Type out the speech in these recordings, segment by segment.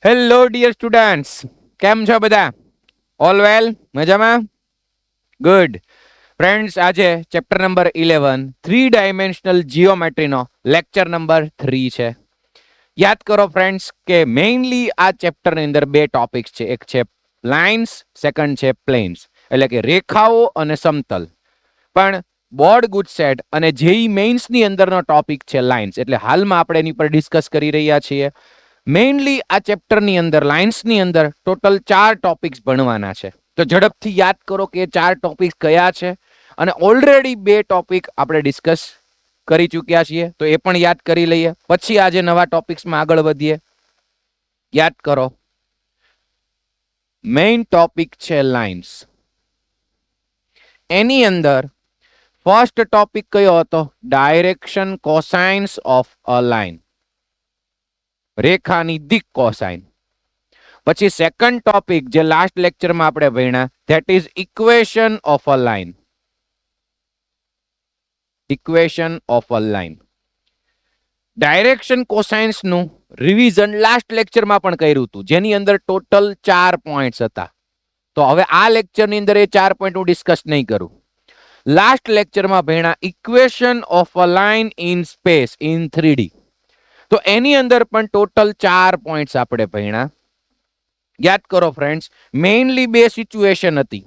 Hello dear students, કેમ છો બધા? All well? મજામાં? ગુડ. ફ્રેન્ડ્સ, આજે ચેપ્ટર નંબર 11 થ્રી ડાયમેન્શનલ જીઓમેટ્રીનો લેક્ચર નંબર 3 છે. યાદ કરો ફ્રેન્ડ્સ કે મેઇનલી આ ચેપ્ટરની અંદર બે ટોપિક્સ છે. એક છે લાઇન્સ, સેકન્ડ છે પ્લેન્સ, એટલે કે રેખાઓ અને સમતલ. પણ બોર્ડ ગુજસેટ અને જેઈ મેઇન્સની અંદરનો ટોપિક છે લાઇન્સ, એટલે હાલમાં આપણે એની પર ડિસ્કસ કરી રહ્યા છીએ. મેઇનલી આ ચેપ્ટરની અંદર લાઇન્સની અંદર ટોટલ 4 ટોપિક્સ ભણવાના છે. તો ઝડપથી યાદ કરો કે 4 ટોપિક્સ કયા છે, અને ઓલરેડી 2 ટોપિક આપણે ડિસ્કસ કરી ચૂક્યા છીએ, તો એ પણ યાદ કરી લઈએ. પછી આજે નવા ટોપિક્સમાં આગળ વધીએ. યાદ કરો, મેઇન ટોપિક છે લાઇન્સ. એની અંદર ફર્સ્ટ ટોપિક કયો હતો? Direction cosines of a line, રેખાની દિક કોસાઇન. પછી સેકન્ડ ટોપિક જે લાસ્ટ લેક્ચરમાં આપણે ભણ્યા, that is equation of a line. Equation of a line. Direction cosines નું રિવિઝન લાસ્ટ લેક્ચરમાં પણ કર્યું હતું, જેની અંદર ટોટલ 4 પોઈન્ટ્સ હતા. તો હવે આ લેક્ચરની અંદર એ 4 પોઈન્ટ હું ડિસ્કસ નહીં કરું. લાસ્ટ લેક્ચરમાં ભણ્યા equation of a line in space in 3D. તો એની અંદર પણ ટોટલ 4 પોઈન્ટ્સ આપણે ભણ્યા. યાદ કરો ફ્રેન્ડ્સ, મેઇનલી બે સિચ્યુએશન હતી.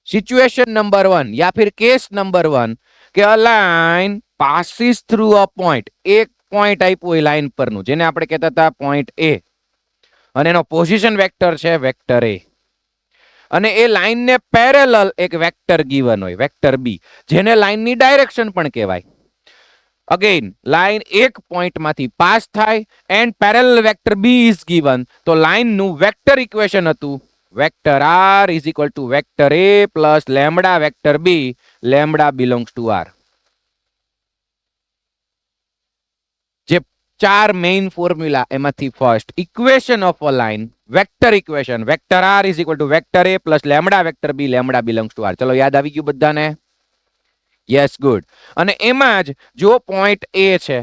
સિચ્યુએશન નંબર 1 યા ફિર કેસ નંબર 1 કે a line passes through a point. એક પોઈન્ટ આપ્યું હોય લાઇન પરનું, જેને આપણે કહેતા હતા પોઈન્ટ એ, અને એનો પોઝિશન વેક્ટર છે વેક્ટર એ. અને એ લાઇનને પેરેલલ એક વેક્ટર ગીવન હોય, વેક્ટર બી, જેને લાઇનની ડાયરેક્શન પણ કહેવાય. અગેન લાઇન એક પોઈન્ટમાંથી પાસ થાય and parallel vector B is given. તો લાઇનનું વેક્ટર ઇક્વેશન હતું vector R is equal to vector A plus lambda vector B, lambda belongs to R. જે 4 મેઇન ફોર્મ્યુલા, એમાંથી first equation of a line, vector equation, vector R is equal to vector A plus lambda vector B, lambda belongs to R. ચલો, યાદ આવી ગયું બધાને? Yes, good. અને એમાં જ જો પોઈન્ટ એ છે,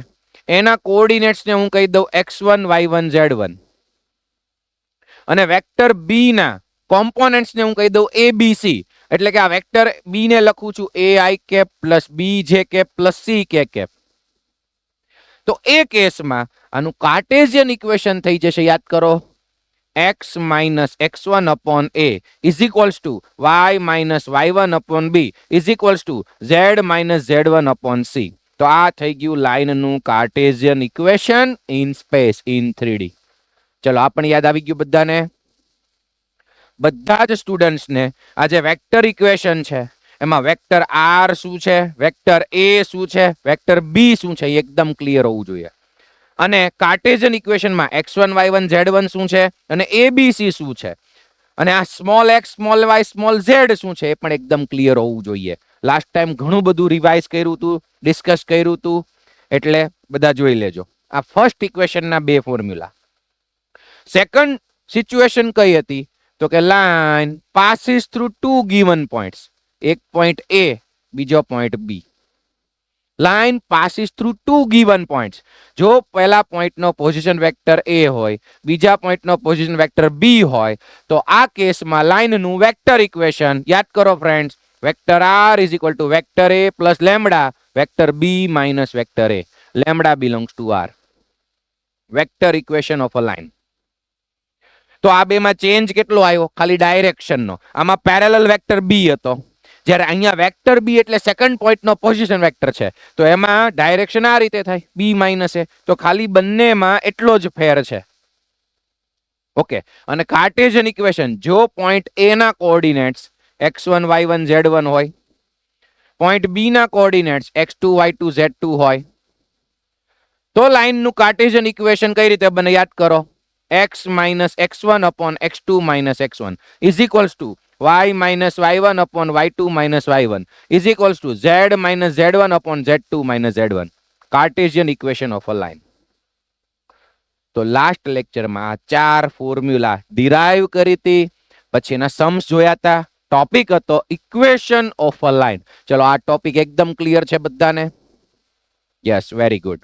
એના કોઓર્ડિનેટ્સને હું કહી દઉં x1 y1 z1, અને વેક્ટર બી ના કોમ્પોનેન્ટ્સને હું કહી દઉં abc. એટલે કે આ વેક્ટર બી ને લખું છું ai cap plus B J cap plus C K cap. તો એ કેસમાં આનું કાર્ટેશિયન ઇક્વેશન થઈ જશે. યાદ કરો, x minus x1 upon a is equals to y minus y1 upon b is equals to z minus z1 upon c. તો આ થઈ ગયું લાઇનનું Cartesian equation in space in 3D. ચલો, આ પણ યાદ આવી ગયું બધાને? બધા જ સ્ટુડન્ટ્સને આ જે વેક્ટર ઇક્વેશન છે, એમાં વેક્ટર આર શું છે, વેક્ટર એ શું છે, વેક્ટર બી શું છે, એકદમ ક્લિયર હોવું જોઈએ. અને કાર્ટેશિયન ઇક્વેશનમાં x1 y1 z1 શું છે, અને abc શું છે, અને આ small x small y small z શું છે, એ પણ એકદમ ક્લિયર હોવું જોઈએ. લાસ્ટ ટાઈમ ઘણું બધું રિવાઇઝ કર્યું હતું, ડિસ્કસ કર્યું હતું, એટલે બધા જોઈ લેજો. આ ફર્સ્ટ ઇક્વેશનના બે ફોર્મ્યુલા. સેકન્ડ સિચ્યુએશન કઈ હતી? તો કે line passes through 2 given points. એક પોઈન્ટ એ, બીજો point B. Line passes through 2 given points. જો પહેલા પોઈન્ટનો પોઝિશન વેક્ટર એ હોય, બીજા પોઈન્ટનો પોઝિશન વેક્ટર બી હોય, તો આ કેસમાં લાઇનનું વેક્ટર ઇક્વેશન યાદ કરો friends, vector R is equal to vector A plus lambda vector B minus vector A, lambda belongs to R. Vector equation of a line. તો આ બેમાં ચેન્જ કેટલો આવ્યો? ખાલી ડાયરેક્શનનો. આમાં પેરેલલ વેક્ટર બી હતો, જ્યારે અહીંયા વેક્ટર બી એટલે સેકન્ડ પોઈન્ટનો પોઝિશન વેક્ટર છે, તો એમાં ડાયરેક્શન આ રીતે થાય, બી માઇનસ એ. તો ખાલી બંનેમાં એટલો જ ફેર છે. ઓકે. અને કાર્ટેશિયન ઇક્વેશન, જો પોઈન્ટ એ ના કોઓર્ડિનેટ્સ x1 y1 z1 હોય, પોઈન્ટ બી ના કોઓર્ડિનેટ્સ x2 y2 z2 હોય, તો લાઇનનું કાર્ટેશિયન ઇક્વેશન કઈ રીતે બને? યાદ કરો, x minus x1 upon x2 minus x1 is equals to y minus y1 upon y2 minus y1 is equals to z minus z1 upon z2 minus z1. Cartesian equation of a line. તો last લેક્ચરમાં 4 formula derive કરી હતી, પછી એના Sam's જોયા હતા. Topic હતો equation of a line. ચલો, આ ટોપિક એકદમ ક્લિયર છે બધાને? Yes, very good.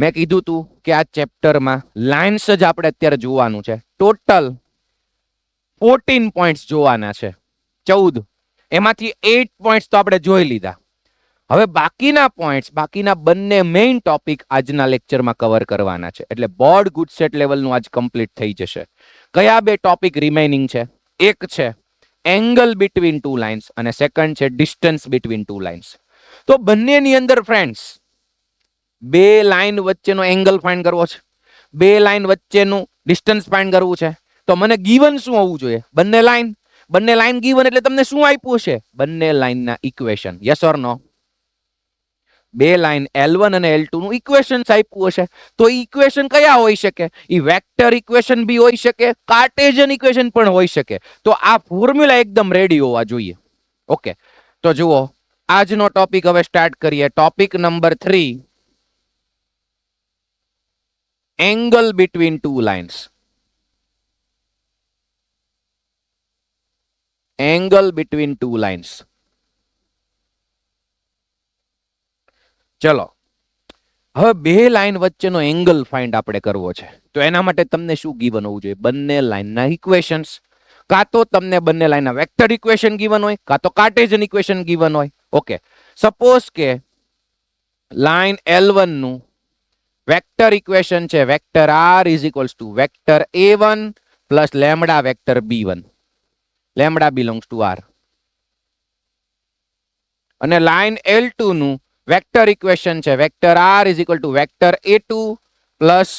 મેં કીધું તું કે આ ચેપ્ટરમાં લાઇન્સ જ આપણે અત્યારે જોવાનું છે. ટોટલ 14 પોઈન્ટ્સ જોવાના છે, 14. એમાંથી 8 પોઈન્ટ્સ તો આપણે જોઈ લીધા. હવે બાકીના પોઈન્ટ્સ, બાકીના બંને મેઇન ટોપિક આજના લેક્ચરમાં કવર કરવાના છે. એટલે બોર્ડ ગુડ સેટ લેવલનું આજ કમ્પ્લીટ થઈ જશે. કયા બે ટોપિક રિમેઇનિંગ છે? એક છે એંગલ બિટવીન ટુ લાઇન્સ અને સેકન્ડ છે ડિસ્ટન્સ બિટવીન ટુ લાઇન્સ. તો બંનેની અંદર ફ્રેન્ડ્સ બે લાઇન વચ્ચેનો એંગલ ફાઇન્ડ કરવો છે, બે લાઇન વચ્ચેનું ડિસ્ટન્સ ફાઇન્ડ કરવું છે. તો મને ગીવન શું હોવું જોઈએ? બંને લાઇન ગીવન એટલે તમને શું આપ્યું છે? બંને લાઇનના ઇક્વેશન. યસ ઓર નો? બે લાઇન L1 અને L2 નું ઇક્વેશન આપ્યું હશે. તો ઇક્વેશન કયા હોઈ શકે? ઈ વેક્ટર ઇક્વેશન બી હોઈ શકે, કાર્ટેશિયન ઇક્વેશન પણ હોઈ શકે. તો આ ફોર્મ્યુલા એકદમ રેડી હોવા જોઈએ. ઓકે, તો જુઓ આજનો ટોપિક હવે સ્ટાર્ટ કરીએ. Topic number 3, angle between two lines. Angle between two lines. ચલો, હવે બે લાઇન વચ્ચેનો એંગલ ફાઇન્ડ આપણે કરવો છે. તો એના માટે તમને શું ગીવન હોવું જોઈએ? બંને લાઇનના ઇક્વેશન્સ. કાં તો તમને બંને લાઇનના વેક્ટર ઇક્વેશન ગીવન હોય, કાં તો કાર્ટેશિયન ઇક્વેશન ગીવન હોય. ઓકે, સપોઝ કે લાઇન L1 નું વેક્ટર ઇક્વેશન છે vector R is equals to vector A1 plus lambda vector B1. Lambda belongs to R. અને લાઇન L2 નું વેક્ટર ઇક્વેશન છે vector R is equal to vector A2 plus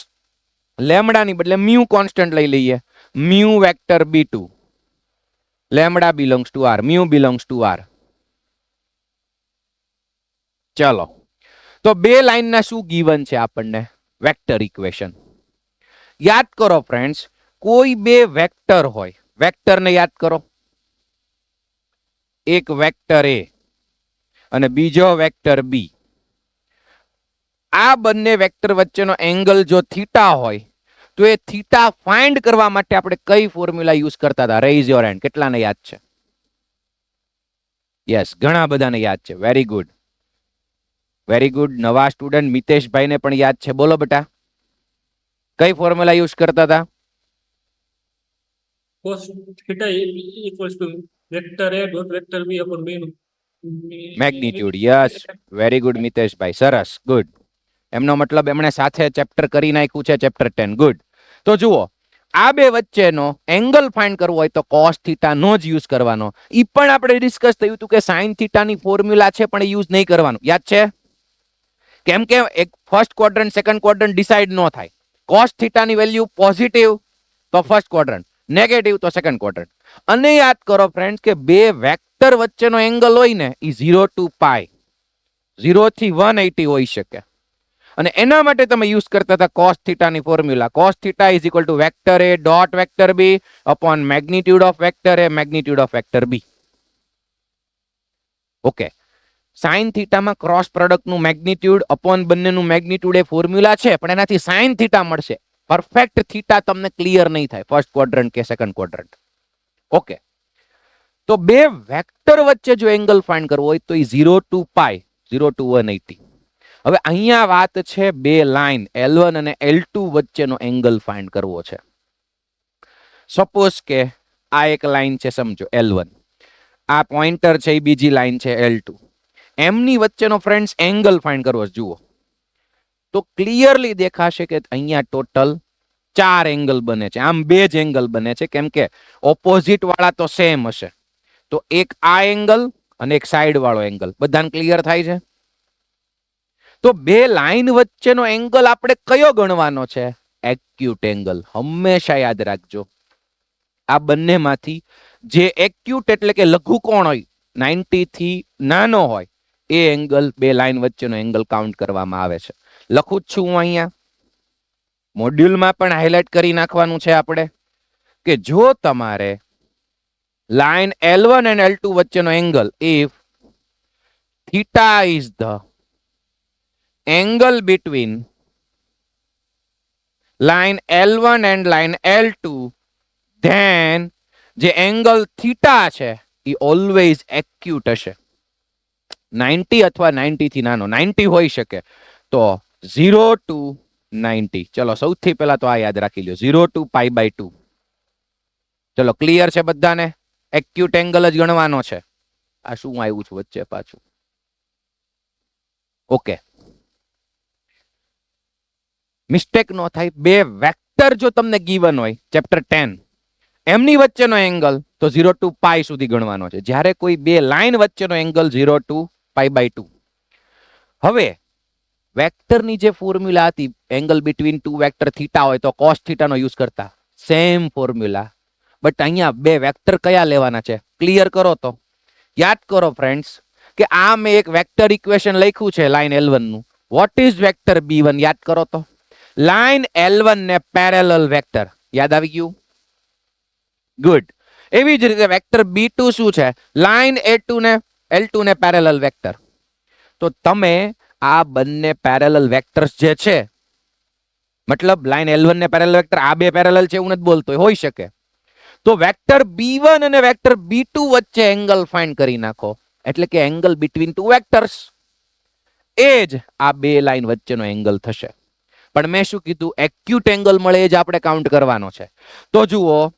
લેમડાની બદલે mu constant લઈ લઈએ, mu vector B2. Lambda belongs to R, mu belongs to R. ચલો, તો બે લાઇનના શું ગીવન છે આપણને? Vector equation. યાદ કરો ફ્રેન્ડ્સ, કોઈ બે વેક્ટર હોય, વેક્ટરને યાદ કરો. એક વેક્ટર A અને બીજો વેક્ટર B. આ બંને વેક્ટર વચ્ચેનો એંગલ જો થીટા હોય તો એ થીટા ફાઇન્ડ કરવા માટે આપણે કઈ ફોર્મ્યુલા યુઝ કરતા હતા? Raise your hand. કેટલાને યાદ છે? યસ, ઘણા બધાને યાદ છે. Very good, very good. નવા સ્ટુડન્ટ મિતેશભાઈને પણ યાદ છે. બોલો બેટા, કઈ ફોર્મ્યુલા યુઝ કરતા હતા? cos theta equals to vector A dot vector B upon B નું મેગ્નિટ્યુડ. યસ, વેરી ગુડ મિતેશભાઈ, સરસ, ગુડ. એમનો મતલબ એમણે સાથે ચેપ્ટર કરી નાખ્યું છે, ચેપ્ટર 10. ગુડ. તો જુઓ, આ બે વચ્ચેનો એંગલ ફાઇન્ડ કરવો હોય તો cos થીટા નો જ યુઝ કરવાનો. ઈ પણ આપણે ડિસ્કસ થયું હતું કે sin થીટાની ફોર્મ્યુલા છે પણ યુઝ નહીં કરવાનું. યાદ છે? કેમ કે એક first quadrant second quadrant decide ન થાય. cos થીટાની વેલ્યુ પોઝિટિવ તો ફર્સ્ટ ક્વોડ્રન્ટ, નેગેટિવ તો સેકન્ડ ક્વોડ્રન્ટ. અને યાદ કરો ફ્રેન્ડ્સ કે બે વેક્ટર વચ્ચેનો એંગલ હોય ને એ 0 to પાઈ, 0 થી 180 હોઈ શકે. અને એના માટે તમે યુઝ કરતા હતા cos થીટાની formula. cos theta is equal to vector A dot vector B upon magnitude of vector A magnitude of vector B. Okay, sin થીટામાં ક્રોસ પ્રોડક્ટનું મેગ્નિટ્યુડ અપોન બંનેનું મેગ્નિટ્યુડ એ ફોર્મ્યુલા છે, પણ એનાથી sin થીટા મળશે. પરફેક્ટ થીટા તમને clear નહીં થાય ફર્સ્ટ ક્વોડ્રન્ટ કે સેકન્ડ ક્વોડ્રન્ટ. ઓકે, તો બે વેક્ટર વચ્ચે જો એંગલ ફાઇન્ડ કરવો હોય તો એ 0 to પાઈ, 0 to 180. હવે અહીંયા વાત છે બે લાઇન L1 અને L2 વચ્ચેનો એંગલ ફાઇન્ડ કરવો છે. સપોઝ કે આ એક લાઇન છે, સમજો L1, આ પોઇન્ટર છે એ બીજી લાઇન છે L2. એમની વચ્ચેનો ફ્રેન્ડ્સ એંગલ ફાઇન્ડ કરવો છે. જુઓ તો ક્લિયરલી દેખાશે કે અહીંયા ટોટલ 4 એંગલ બને છે. આમ બે જ એંગલ બને છે કેમ કે ઓપોઝિટ વાળા તો સેમ હશે. તો એક આ એંગલ અને એક સાઈડ વાળો એંગલ. બધાને ક્લિયર થાય છે? તો બે લાઈન વચ્ચેનો એંગલ આપણે કયો ગણવાનો છે? Acute angle. હંમેશા યાદ રાખજો, આ બંનેમાંથી જે એક્યુટ એટલે કે લઘુકોણ હોય, 90 થી નાનો હોય, એ એંગલ બે લાઈન વચ્ચેનો એંગલ કાઉન્ટ કરવામાં આવે છે. લખું જ છું હું અહીંયા. મોડ્યુલમાં પણ હાઇલાઇટ કરી નાખવાનું છે આપણે કે જો તમારે લાઈન L1 અને L2 વચ્ચેનો angle, if theta is the angle between line L1 and line L2, then જે એંગલ થીટા છે એ ઓલવેઝ એક્યુટ હશે. 90 અથવા 90 થી નાનો, 90 હોઈ શકે તો 0 to 90. ચલો સૌથી પહેલા તો આ યાદ રાખી લ્યો, 0 to π/2. ચલો ક્લિયર છે બધાને? એક્યુટ એંગલ જ ગણવાનો છે. આ શું આવ્યું છે વચ્ચે પાછું? ઓકે, મિસ્ટેક નો થાય. બે વેક્ટર જો તમને ગીવન હોય ચેપ્ટર 10, એમની વચ્ચેનો એંગલ તો 0 to π સુધી ગણવાનો છે. જ્યારે કોઈ બે લાઈન વચ્ચેનો એંગલ 0 to π/2. હવે વેક્ટરની જે ફોર્મ્યુલા હતી, angle between two vector theta હોય તો કોસ થીટાનો યુઝ કરતા, સેમ ફોર્મ્યુલા. બટ અહીંયા બે વેક્ટર કયા લેવાના છે ક્લિયર કરો તો. યાદ કરો ફ્રેન્ડ્સ કે આ મેં એક વેક્ટર ઇક્વેશન લખ્યું છે લાઈન L1 નું. What is vector B1? યાદ કરો તો. લાઈન L1 ને પેરેલલ વેક્ટર. યાદ આવી ગયું? ગુડ. એવી જ રીતે વેક્ટર B2 શું છે? લાઈન A2 ને L2 ને પેરેલલ વેક્ટર. તો તમે આ બંને પેરેલલ વેક્ટર્સ જે છે, મતલબ લાઈન L1 ને પેરેલલ વેક્ટર, આ બે પેરેલલ છે એવું નથી બોલતો, હોઈ શકે. તો વેક્ટર B1 અને વેક્ટર B2 વચ્ચે એંગલ ફાઇન્ડ કરી નાખો, એટલે કે એંગલ બિટવીન ટુ વેક્ટર્સ. એ જ આ બે લાઈન વચ્ચેનો એંગલ થશે. પણ મેં શું કીધું? એક્યુટ એંગલ મળે એ જ આપણે કાઉન્ટ કરવાનો છે. તો જુઓ,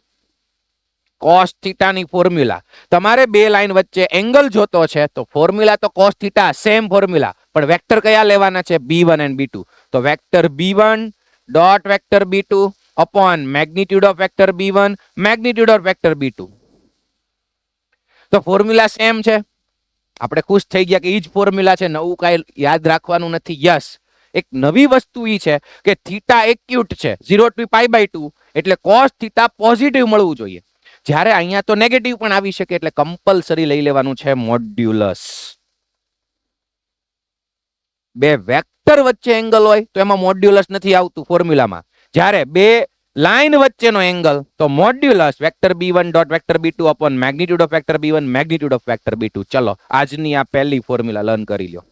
કોસ થીટાની ફોર્મ્યુલા, તમારે બે લાઈન વચ્ચે એંગલ જોતો છે તો ફોર્મ્યુલા તો કોસ થીટા, સેમ ફોર્મ્યુલા, પણ વેક્ટર કયા લેવાના છે? B1 and B2. તો vector B1 dot vector B2 upon magnitude of vector B1 magnitude of vector B2. તો ફોર્મ્યુલા સેમ છે. આપણે ખુશ થઈ ગયા કે ઈ જ ફોર્મ્યુલા છે, નવું કાંઈ યાદ રાખવાનું નથી. યસ, એક નવી વસ્તુ ઈ છે કે થીટા એક્યુટ છે 0 to π/2, એટલે કોસ થીટા પોઝિટિવ મળવું જોઈએ. જ્યારે અહીંયા તો નેગેટિવ પણ આવી શકે, એટલે કમ્પલસરી લઈ લેવાનું છે મોડ્યુલસ. બે વેક્ટર વચ્ચે એંગલ હોય તો એમાં મોડ્યુલસ નથી આવતું ફોર્મ્યુલામાં. જ્યારે બે લાઈન વચ્ચેનો એંગલ તો modulus vector B1 dot vector B2 upon magnitude of vector B1 magnitude of vector B2. ચલો આજની આ પહેલી ફોર્મ્યુલા લર્ન કરી લ્યો.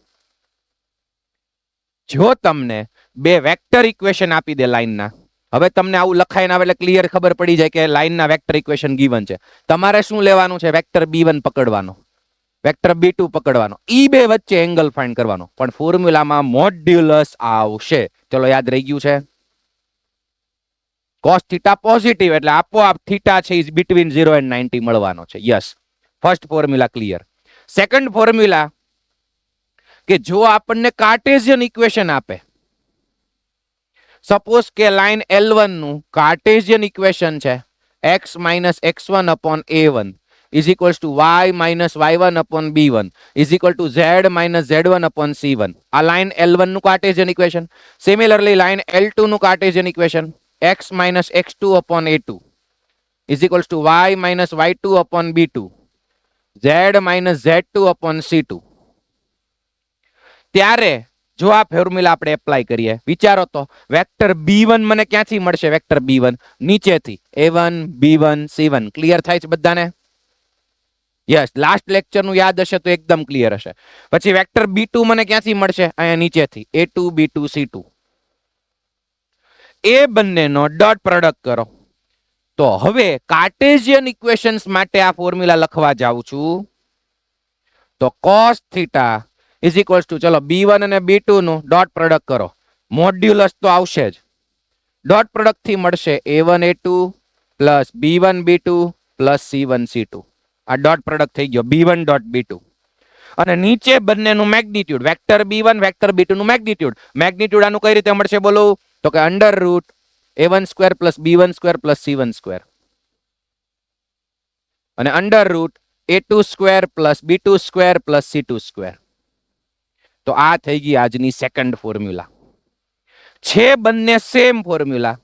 જો તમને બે વેક્ટર ઇક્વેશન આપી દે લાઈનના, હવે તમને આવું લખાઈને આવે એટલે ક્લિયર ખબર પડી જાય કે લાઈનના વેક્ટર ઇક્વેશન ગીવન છે. તમારે શું લેવાનું છે? વેક્ટર B1 પકડવાનો, વેક્ટર B2 પકડવાનો, ઈ બે વચ્ચે એંગલ ફાઇન્ડ કરવાનો. પણ ફોર્મ્યુલામાં મોડ્યુલસ આવશે. ચલો યાદ રહી ગયું છે? કોસ થીટા પોઝિટિવ એટલે આપોઆપ થીટા છે ઇઝ બિટવીન 0 and 90 મળવાનો છે. Yes, first formula clear. Second formula કે જો આપણને કાર્ટેશિયન ઇક્વેશન આપે, સપોઝ કે લાઈન L1 નું કાર્ટેશિયન ઇક્વેશન છે x minus x1 upon a1 is equals to y minus y1 upon b1 is equal to z minus z1 upon c1. આ line L1 નું Cartesian equation. Similarly line L2 નું Cartesian equation x minus x2 upon a2 is equals to y minus y2 upon b2 z minus z2 upon c2. ત્યારે જો આ formula આપણે apply કરીએ, વિચારો તો વેક્ટર B1 મને ક્યાંથી મળશે? વેક્ટર B1 નીચેથી A1 B1 C1. ક્લિયર થાય છે બધાને? યસ, લાસ્ટ લેક્ચર નું યાદ હશે તો એકદમ ક્લિયર હશે. પછી વેક્ટર B2 મને ક્યાંથી મળશે? અહીંયા નીચેથી A2 B2 C2. એ બંનેનો ડોટ પ્રોડક્ટ કરો. તો હવે કાર્ટેશિયન ઇક્વેશન્સ માટે આ ફોર્મ્યુલા લખવા જાઉં છું. તો cos theta is equals two, ચલો B1 અને B2 નું ડોટ પ્રોડક્ટ કરો. મોડ્યુલસ તો આવશે જ. ડોટ પ્રોડક્ટ થી મળશે A1 A2 plus B1 B2 plus C1 C2. આ ડોટ પ્રોડક્ટ થઈ ગયો B1 ડોટ B2. અને નીચે બંનેનું magnitude, vector B1 vector B2 નું મેગ્નિટ્યુડ. મેગ્નિટ્યુડ આનું કઈ રીતે મળશે બોલો? તો કે under root A1 square plus B1 square plus C1 square અને under root A2 square plus B2 square plus C2 square. તો આ થઈ ગઈ આજની સેકન્ડ ફોર્મ્યુલા. છે બંને સેમ ફોર્મ્યુલા.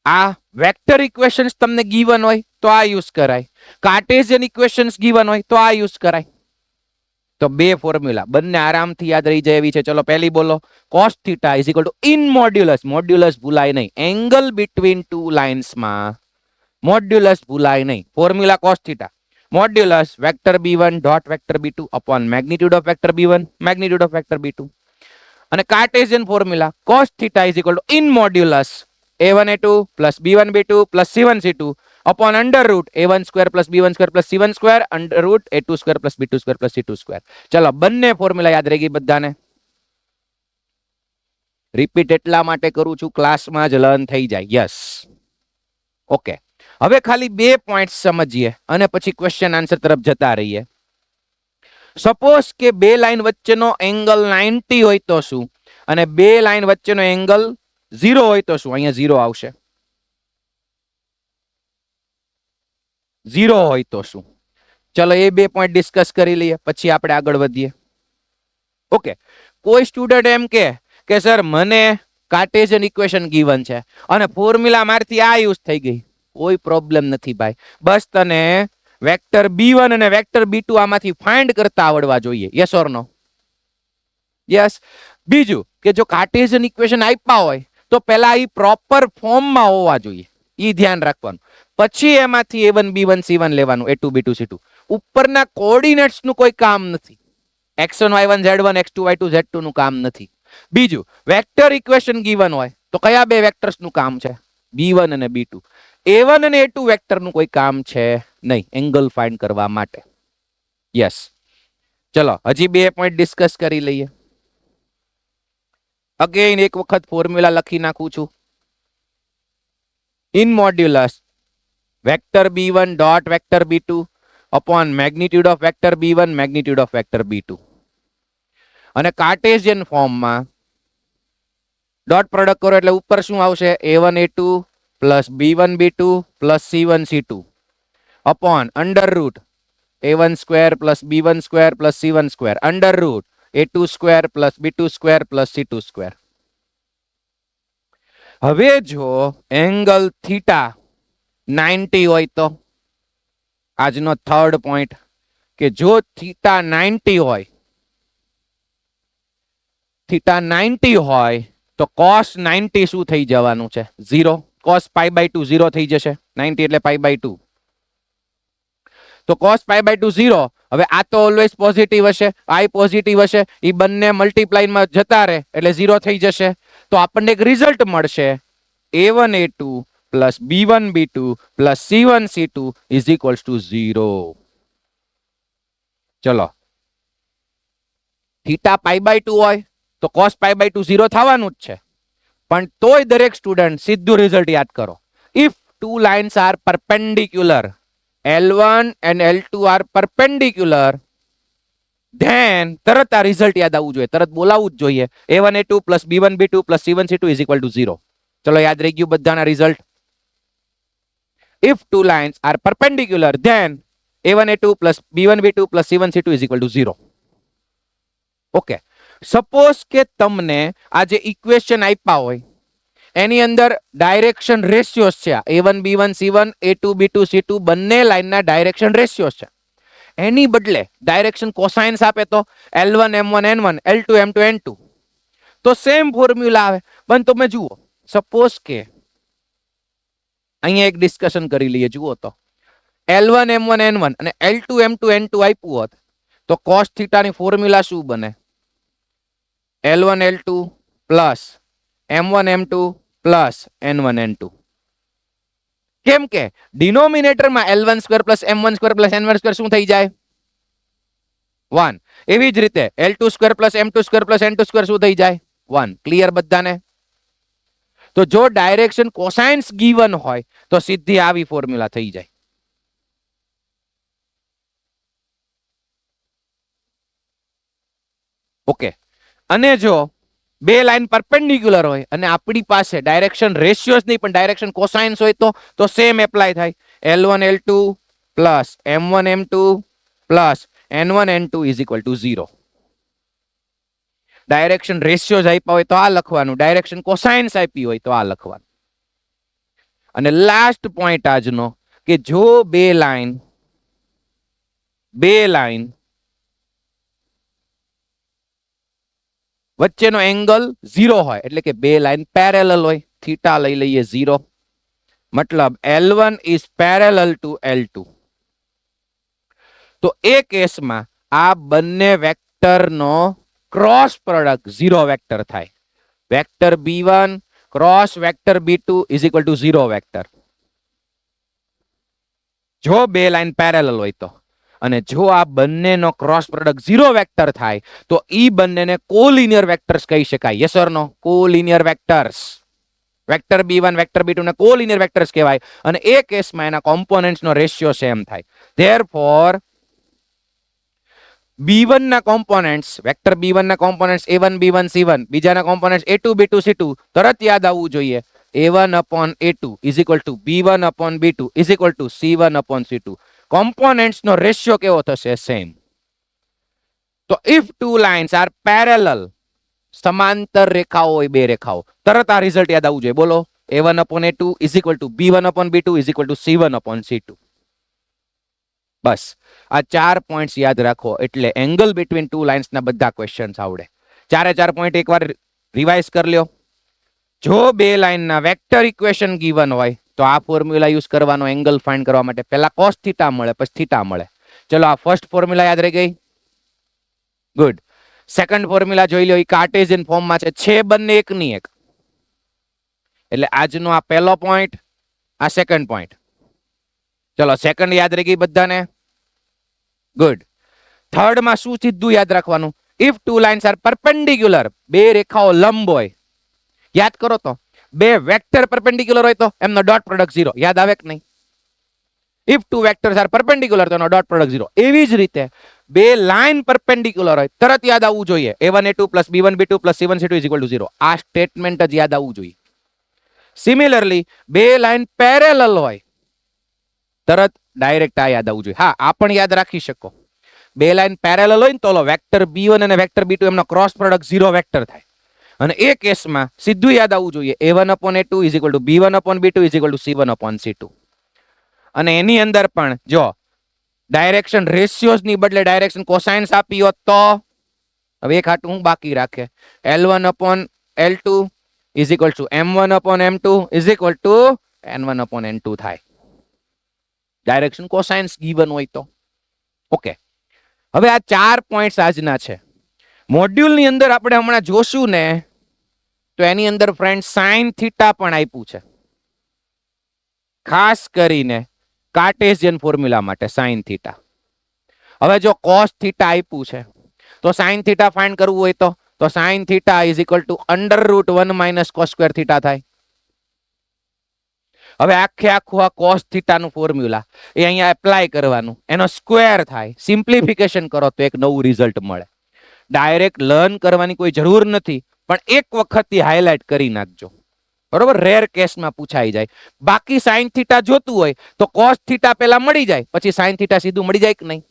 આ વેક્ટર ઇક્વેશન્સ તમને ગીવન હોય તો આ યુઝ કરાય, કાર્ટેશિયન ઇક્વેશન્સ ગીવન હોય તો આ યુઝ કરાય. તો બે ફોર્મ્યુલા બંને આરામથી યાદ રહી જાય એવી છે. ચલો પહેલી બોલો, cos theta is equal two in modulus, modulus ભૂલાય નહીં, એંગલ બિટવીન ટુ લાઇન્સમાં મોડ્યુલસ ભૂલાય નહીં. Formula cos theta modulus vector B1 dot vector B2 upon magnitude of vector B1 magnitude of vector B2. અને Cartesian formula cos theta is equal two in modulus A1 A2 plus B1 B2 plus C1 C2 upon under root A1 square plus B1 square plus C1 square under root A2 square plus B2 square plus C2 square. ચલો બંને formula યાદ રહી ગઈ બધાને? Repeat એટલા માટે કરું છું ક્લાસમાં જ લર્ન થઈ જાય. Yes, okay. હવે ખાલી 2 પોઈન્ટ સમજીએ અને પછી ક્વેશ્ચન આન્સર તરફ જતા રહીએ. સપોઝ કે 2 લાઈન વચ્ચેનો એંગલ 90 હોય તો શું, અને 2 લાઈન વચ્ચેનો એંગલ 0 હોય તો શું? અહીંયા 0 આવશે. 0 હોય તો શું? ચલો એ 2 પોઈન્ટ ડિસ્કસ કરી લઈએ, પછી આપણે આગળ વધીએ. ઓકે, કોઈ સ્ટુડન્ટ એમ કે સર મને કાર્ટેશિયન ઇક્વેશન ગીવન છે અને ફોર્મ્યુલા મારથી આ યુઝ થઈ ગઈ. કોઈ પ્રોબ્લેમ નથી ભાઈ, બસ તને વેક્ટર b1 અને વેક્ટર b2 આમાંથી ફાઇન્ડ કરતા આવડવા જોઈએ. Yes or no? યસ. બીજું કે જો કાર્ટેશિયન ઇક્વેશન આપ્યા હોય તો પહેલા એ પ્રોપર ફોર્મમાં હોવા જોઈએ, એ ધ્યાન રાખવાનું. પછી એમાંથી a1 b1 c1 લેવાનું, a2 b2 c2. ઉપરના કોઓર્ડિનેટ્સ નું કોઈ કામ નથી. x1 y1 z1 x2 y2 z2 નું કામ નથી. બીજું વેક્ટર ઇક્વેશન ગીવન હોય તો કયા બે વેક્ટર્સ નું કામ છે? b1 અને b2. a1 અને a2 વેક્ટર નું કોઈ કામ છે નહીં એંગલ ફાઇન્ડ કરવા માટે. યસ. ચલો હજી 2 પોઈન્ટ ડિસ્કસ કરી લઈએ. અગેન એક વખત ફોર્મ્યુલા લખી નાખું છું. In modulus vector b1 dot vector b2 upon magnitude of vector b1 magnitude of vector b2. અને કાર્ટેશિયન ફોર્મમાં ડોટ પ્રોડક્ટ કરો એટલે ઉપર શું આવશે? a1 a2 plus b1 b2 plus c1 c2 upon under root a1 square plus b1 square plus c1 square under root a2 square plus b2 square plus c2 square. હવે જો angle theta 90 હોય તો આજનો third point કે જો theta 90 હોય, theta 90 હોય તો cos 90 શું થઈ જવાનું છે? 0. cos pi by 2 0 થઈ જશે. 90 એટલે pi by 2. તો cos pi by 2 0. હવે આ તો ઓલવેઝ પોઝિટિવ હશે, i પોઝિટિવ હશે, એ બંને મલ્ટીપ્લાયમાં જતા રહે એટલે 0 થઈ જશે. તો આપણને એક રિઝલ્ટ મળશે a1 a2 plus b1 b2 plus c1 c2 is equals two 0. ચલો થીટા પાઈ બાય 2 હોય તો cos પાઈ બાય 2 0 થવાનું જ છે, પણ તોય દરેક સ્ટુડન્ટ સીધું રિઝલ્ટ યાદ કરો. If two lines are perpendicular, L1 and L2 are perpendicular, then તરત આ રિઝલ્ટ યાદ આવવું જોઈએ, તરત બોલાવવું જ જોઈએ. a1 a2 plus b1 b2 plus c1 c2 is equal to 0. ચલો યાદ રહી ગયું બધાના result. If two lines are perpendicular, then a1 a2 plus b1 b2 plus c1 c2 is equal to 0. Okay, suppose કે તમને આ જે equation આપ્યા હોય એની અંદર ડાયરેક્શન રેશિયોસ છે, a1 b1 c1 a2 b2 c2 બંને લાઈનના ડાયરેક્શન રેશિયોસ છે. એની બદલે ડાયરેક્શન કોસાઇન્સ આપે તો L1 m1 n1 L2 m2 n2, તો સેમ ફોર્મ્યુલા આવે. પણ તમે જુઓ, સપોઝ કે અહીંયા એક ડિસ્કશન કરી લઈએ. જુઓ તો L1 m1 n1 અને L2 m2 n2 આપ્યું હોત તો cos થીટા ની ફોર્મ્યુલા શું બને? L1 L2 plus m1 m2 plus n1 n2. કેમ કે ડિનોમિનેટરમાં L1 square plus m1 square plus n1 square શું થઈ જાય? 1. એવી જ રીતે L2 square plus m2 square plus n2 square શું થઈ જાય? 1. ક્લિયર બધાને? તો જો ડાયરેક્શન કોસાઇન્સ ગીવન હોય તો સીધી આવી ફોર્મ્યુલા થઈ જાય. ઓકે, અને જો બે લાઈન પરપેન્ડિક્યુલર હોય અને આપણી પાસે ડાયરેક્શન રેશિયોસ નહીં પણ ડાયરેક્શન કોસાઇન્સ હોય તો સેમ એપ્લાય થાય. L1 L2 plus m1 m2 plus n1 n2 is equal to 0. Direction ratios આપ્યા હોય તો આ લખવાનું, ડાયરેક્શન કોસાઇન્સ આપી હોય તો આ લખવાનું. અને લાસ્ટ પોઈન્ટ આજનો કે જો બે લાઈન વચ્ચેનો એંગલ 0 હોય એટલે કે બે લાઈન પેરેલલ હોય, થીટા લઈ લઈએ 0, મતલબ L1 is parallel to L2, તો એ કેસમાં આ બંને વેક્ટરનો ક્રોસ પ્રોડક્ટ 0 વેક્ટર થાય. Vector b1 cross vector b2 is equal to 0 vector. જો બે લાઈન પેરેલલ હોય તો અને જો આ બંનેનો ક્રોસ પ્રોડક્ટ 0 વેક્ટર થાય તો ઈ બંનેને કોલિનિયર વેક્ટર્સ કહી શકાય. Yes or no? Collinear vectors. Vector b1 vector b2 ને કોલિનિયર વેક્ટર્સ કહેવાય અને એ કેસમાં એના કોમ્પોનેન્ટ્સ નો રેશિયો સેમ થાય. ધેરફોર b1 ના કોમ્પોનેન્ટ્સ, વેક્ટર b1 ના કોમ્પોનેન્ટ્સ a1 b1 c1, બીજાના કોમ્પોનેન્ટ્સ a2 b2 c2, તરત યાદ આવવું જોઈએ a1 upon a2 is equal to b1 upon b2 is equal to c1 upon c2. Components નો ratio કેવો થશે? સેમ. તો if two lines are parallel, સમાંતર રેખાઓ હોય બે રેખાઓ, તરત આ રિઝલ્ટ યાદ આવવું જોઈએ. બોલો, a1 upon a2 is equal to b1 upon b2 is equal to c1 upon c2. બસ આ 4 પોઈન્ટ્સ યાદ રાખો એટલે એંગલ બિટવીન ટુ લાઇન્સ ના બધા ક્વેશ્ચન્સ આવડે. 4 પોઈન્ટ એકવાર રિવાઇઝ કરી લ્યો. જો બે લાઇનના વેક્ટર ઇક્વેશન ગીવન હોય તો આ ફોર્મ્યુલા યુઝ કરવાનો એંગલ ફાઇન્ડ કરવા માટે. પહેલા cos થીટા મળે પછી થીટા મળે. ચલો આ ફર્સ્ટ ફોર્મ્યુલા યાદ રહી ગઈ? ગુડ. સેકન્ડ ફોર્મ્યુલા જોઈ લો, એ કાર્ટેશિયન ફોર્મમાં છે બંને એકની એક. એટલે આજનો આ પહેલો પોઈન્ટ, આ સેકન્ડ પોઈન્ટ. ચલો સેકન્ડ યાદ રહી ગઈ બધાને? ગુડ. થર્ડ માં શું સીધું યાદ રાખવાનું? If two lines are perpendicular, બે રેખાઓ લંબ હોય. યાદ કરો તો બે વેક્ટર પરપેન્ડિક્યુલર હોય તો એમનો ડોટ પ્રોડક્ટ 0. યાદ આવે કે નહીં? If two vectors are perpendicular તો એનો ડોટ પ્રોડક્ટ 0. એવી જ રીતે બે લાઇન પરપેન્ડિક્યુલર હોય તરત યાદ આવવું જોઈએ a1 a2 plus b1 b2 plus c1 c2 is equal to 0. આ સ્ટેટમેન્ટ જ યાદ આવવું જોઈએ. સિમિલરલી બે લાઇન પેરેલલ હોય તરત ડાયરેક્ટ આ યાદ આવવું જોઈએ. હા, આ પણ યાદ રાખી શકો. બે લાઇન પેરેલલ હોય ને તો વેક્ટર b1 અને વેક્ટર b2 એમનો ક્રોસ પ્રોડક્ટ 0 વેક્ટર થાય. અને એ કેસમાં સીધું યાદ આવવું જોઈએ a1 upon a2 is equal to b1 upon b2 is equal to c1 upon c2. અને એની અંદર પણ જો ડાયરેક્શન રેશિયોઝ ની બદલે ડાયરેક્શન કોસાઇન્સ આપી હોત તો હવે એક હાટું હું બાકી રાખે l1 upon l2 is equal to m1 upon m2 is equal to n1 upon n2 થાય. ડાયરેક્શન કોસાઇન્સ ગીવન હોય તો. ઓકે, હવે આ 4 પોઈન્ટ્સ આજના છે. મોડ્યુલની અંદર આપણે હમણાં જોશું ને તો એની અંદર ફ્રેન્ડ સાઇન થીટા પણ આપ્યું છે, ખાસ કરીને કાર્ટેશિયન ફોર્મ્યુલા માટે સાઇન થીટા. હવે જો કોસ થીટા આપ્યું છે તો સાઇન થીટા ફાઇન્ડ કરવું હોય તો sine theta is equal two √1 minus cos square theta થાય. હવે આખું આ કોસ થીટા નું ફોર્મ્યુલા એ અહીંયા એપ્લાય કરવાનું, એનો સ્ક્વેર થાય. સિમ્પ્લિફિકેશન કરો તો એક નવું રિઝલ્ટ મળે. ડાયરેક્ટ લર્ન કરવાની કોઈ જરૂર નથી, પણ એક વખત હાઇલાઇટ કરી નાખજો. બરોબર, રેર કેસમાં પૂછાઈ જાય. બાકી સાઇન થીટા જોતું હોય તો કોસ થીટા પહેલા મળી જાય, પછી સાઇન થીટા સીધું મળી જાય કે નહીં?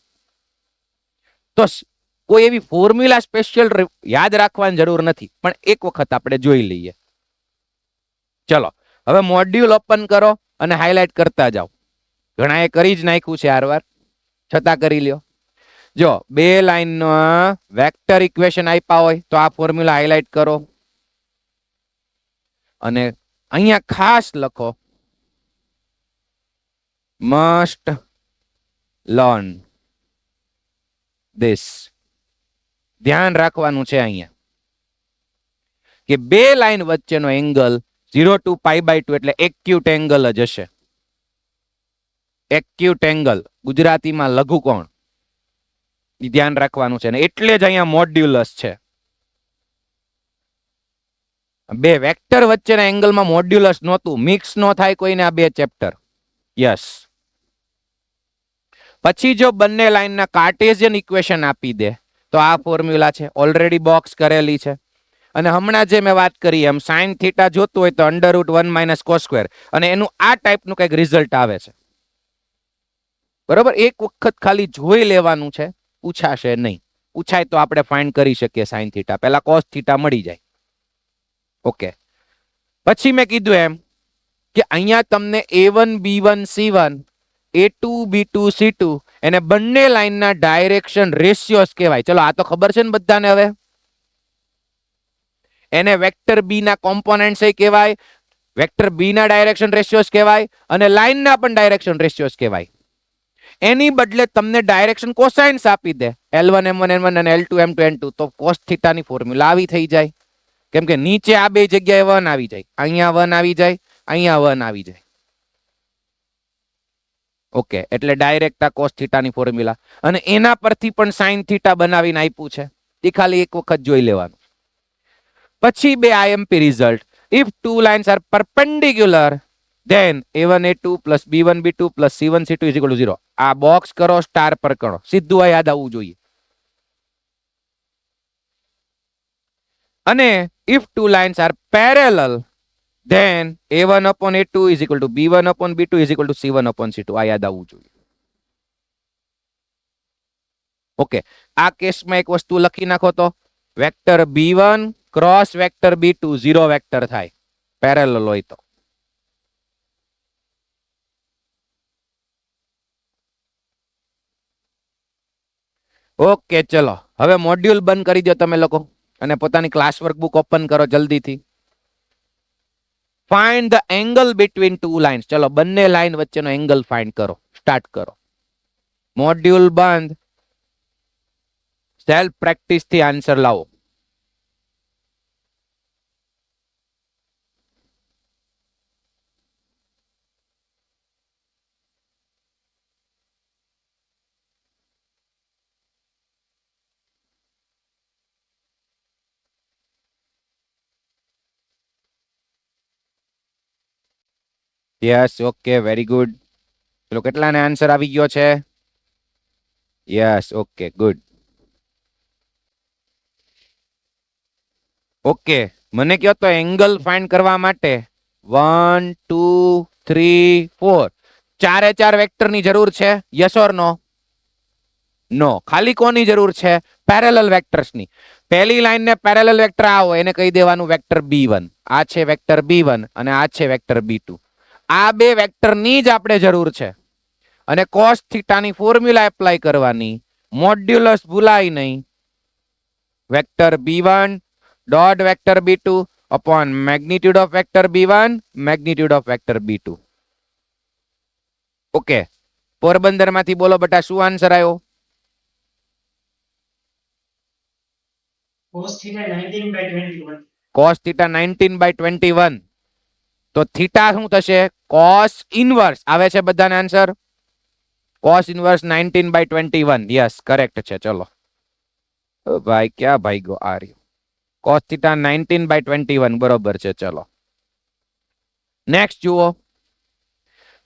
તો કોઈ એવી ફોર્મ્યુલા સ્પેશિયલ યાદ રાખવાની જરૂર નથી, પણ એક વખત આપણે જોઈ લઈએ. ચલો હવે મોડ્યુલ ઓપન કરો અને હાઇલાઇટ કરતા જાઓ. ઘણાએ કરી જ નાખ્યું છે આરવાર, છતાં કરી લ્યો. જો બે લાઈન વેક્ટર ઇક્વેશન આપ્યા હોય તો આ ફોર્મ્યુલા હાઇલાઇટ કરો અને અહીંયા ખાસ લખો મસ્ટ લર્ન ધીસ. ધ્યાન રાખવાનું છે અહીંયા કે બે લાઈન વચ્ચેનો એંગલ 0 to π/2 એટલે એક્યુટ એંગલ જ હશે. એક્યુટ એંગલ ગુજરાતીમાં લઘુકોણ, ધ્યાન રાખવાનું છે. ને એટલે જ અહીંયા મોડ્યુલસ છે. બે વેક્ટર વચ્ચેના એંગલમાં મોડ્યુલસ નહોતું, મિક્સ નો થાય કોઈને આ બે ચેપ્ટર. યસ. પછી જો બંને લાઈનના કાર્ટેશિયન ઇક્વેશન આપી દે તો આ ફોર્મ્યુલા છે, ઓલરેડી બોક્સ કરેલી છે. અને હમણાં જે મેં વાત કરી એમ સાઇન થીટા જોતું હોય તો √1 માઇનસ કોસ સ્ક્વેર, અને એનું આ ટાઈપનું કંઈક રિઝલ્ટ આવે છે. બરોબર, એક વખત ખાલી જોઈ લેવાનું છે, પૂછાશે નહીં. પૂછાય તો આપણે ફાઇન્ડ કરી શકીએ સાઇન થીટા, પહેલા કોસ થીટા મળી જાય. ઓકે, પછી મેં કીધું એમ કે અહીંયા તમને a1 b1 c1 a2 b2 c2 એને બંને લાઈનના ડાયરેક્શન રેશિયોસ કહેવાય. ચલો આ તો ખબર છે ને બધાને. હવે એને વેક્ટર બી ના કોમ્પોનેન્ટ્સ કહેવાય, વેક્ટર બી ના ડાયરેક્શન રેશિયોસ કહેવાય અને લાઈનના પણ ડાયરેક્શન રેશિયોસ કહેવાય. એની બદલે તમને ડાયરેક્શન કોસાઇન્સ આપી દે l1 m1 n1 અને l2 m2 n2 તો કોસ થીટા ની ફોર્મ્યુલા આવી થઈ જાય. કેમ કે નીચે આ બે જગ્યાએ 1 આવી જાય, અહીંયા 1 આવી જાય, અહીંયા 1 આવી જાય. ઓકે, એટલે ડાયરેક્ટ આ કોસ થીટાની ફોર્મ્યુલા, અને એના પરથી પણ સાઇન થીટા બનાવીને આપ્યું છે, એ ખાલી એક વખત જોઈ લેવાનું. પછી બે IMP result. If two lines are perpendicular then a1 a2 plus b1 b2 plus c1 c2 is equal to 0. આ બોક્સ કરો, સ્ટાર પર કરો, સીધું આ યાદ આવવું જોઈએ. અને if two lines are parallel then a1 upon a2 is equal to b1 upon b2 is equal to c1 upon c2. આ યાદ આવવું જોઈએ. ઓકે, આ કેસમાં એક વસ્તુ લખી નાખો તો vector b1 cross vector b2 0 vector થાય પેરેલલ હોય તો. ઓકે, ચલો હવે મોડ્યુલ બંધ કરી દો તમે લોકો અને પોતાની ક્લાસ વર્કબુક ઓપન કરો જલ્દીથી. Find the angle between two lines. ચલો બંને લાઈન વચ્ચેનો એંગલ ફાઇન્ડ કરો, સ્ટાર્ટ કરો. મોડ્યુલ બંધ. સેલ્ફ પ્રેક્ટિસ થી આન્સર લાવો. Yes, okay, very good. ચલો કેટલાને આન્સર આવી ગયો છે? Yes, okay, good. ઓકે, મને કહો તો એંગલ ફાઇન્ડ કરવા માટે 1 2 3 4 ચારે ચાર વેક્ટરની જરૂર છે? યસ ઓર નો? નો. ખાલી કોની જરૂર છે? પેરેલલ વેક્ટર્સની. પહેલી લાઈન ને પેરેલલ વેક્ટર આ હોય એને કહી દેવાનું વેક્ટર b1. આ છે વેક્ટર b1 અને આ છે વેક્ટર b2. આ બે વેક્ટરની જ આપણે જરૂર છે. અને cos થીટાની ફોર્મ્યુલા એપ્લાય કરવાની. મોડ્યુલસ ભૂલાય નહીં. Vector b1 dot vector b2 upon magnitude of vector b1 magnitude of vector b2. Okay, Porbandar માંથી બોલો બેટા, શું આન્સર આવ્યો? cos theta 19/21. cos theta 19/21. તો થીટા શું થશે? cos inverse. આવે છે બધાને answer? cos inverse 19/21. Yes, correct છે. ચલો ભાઈ, ક્યાં ભાઈ ગો આ રહ્યું? cos theta 19/21 બરોબર છે. ચલો નેક્સ્ટ જુઓ.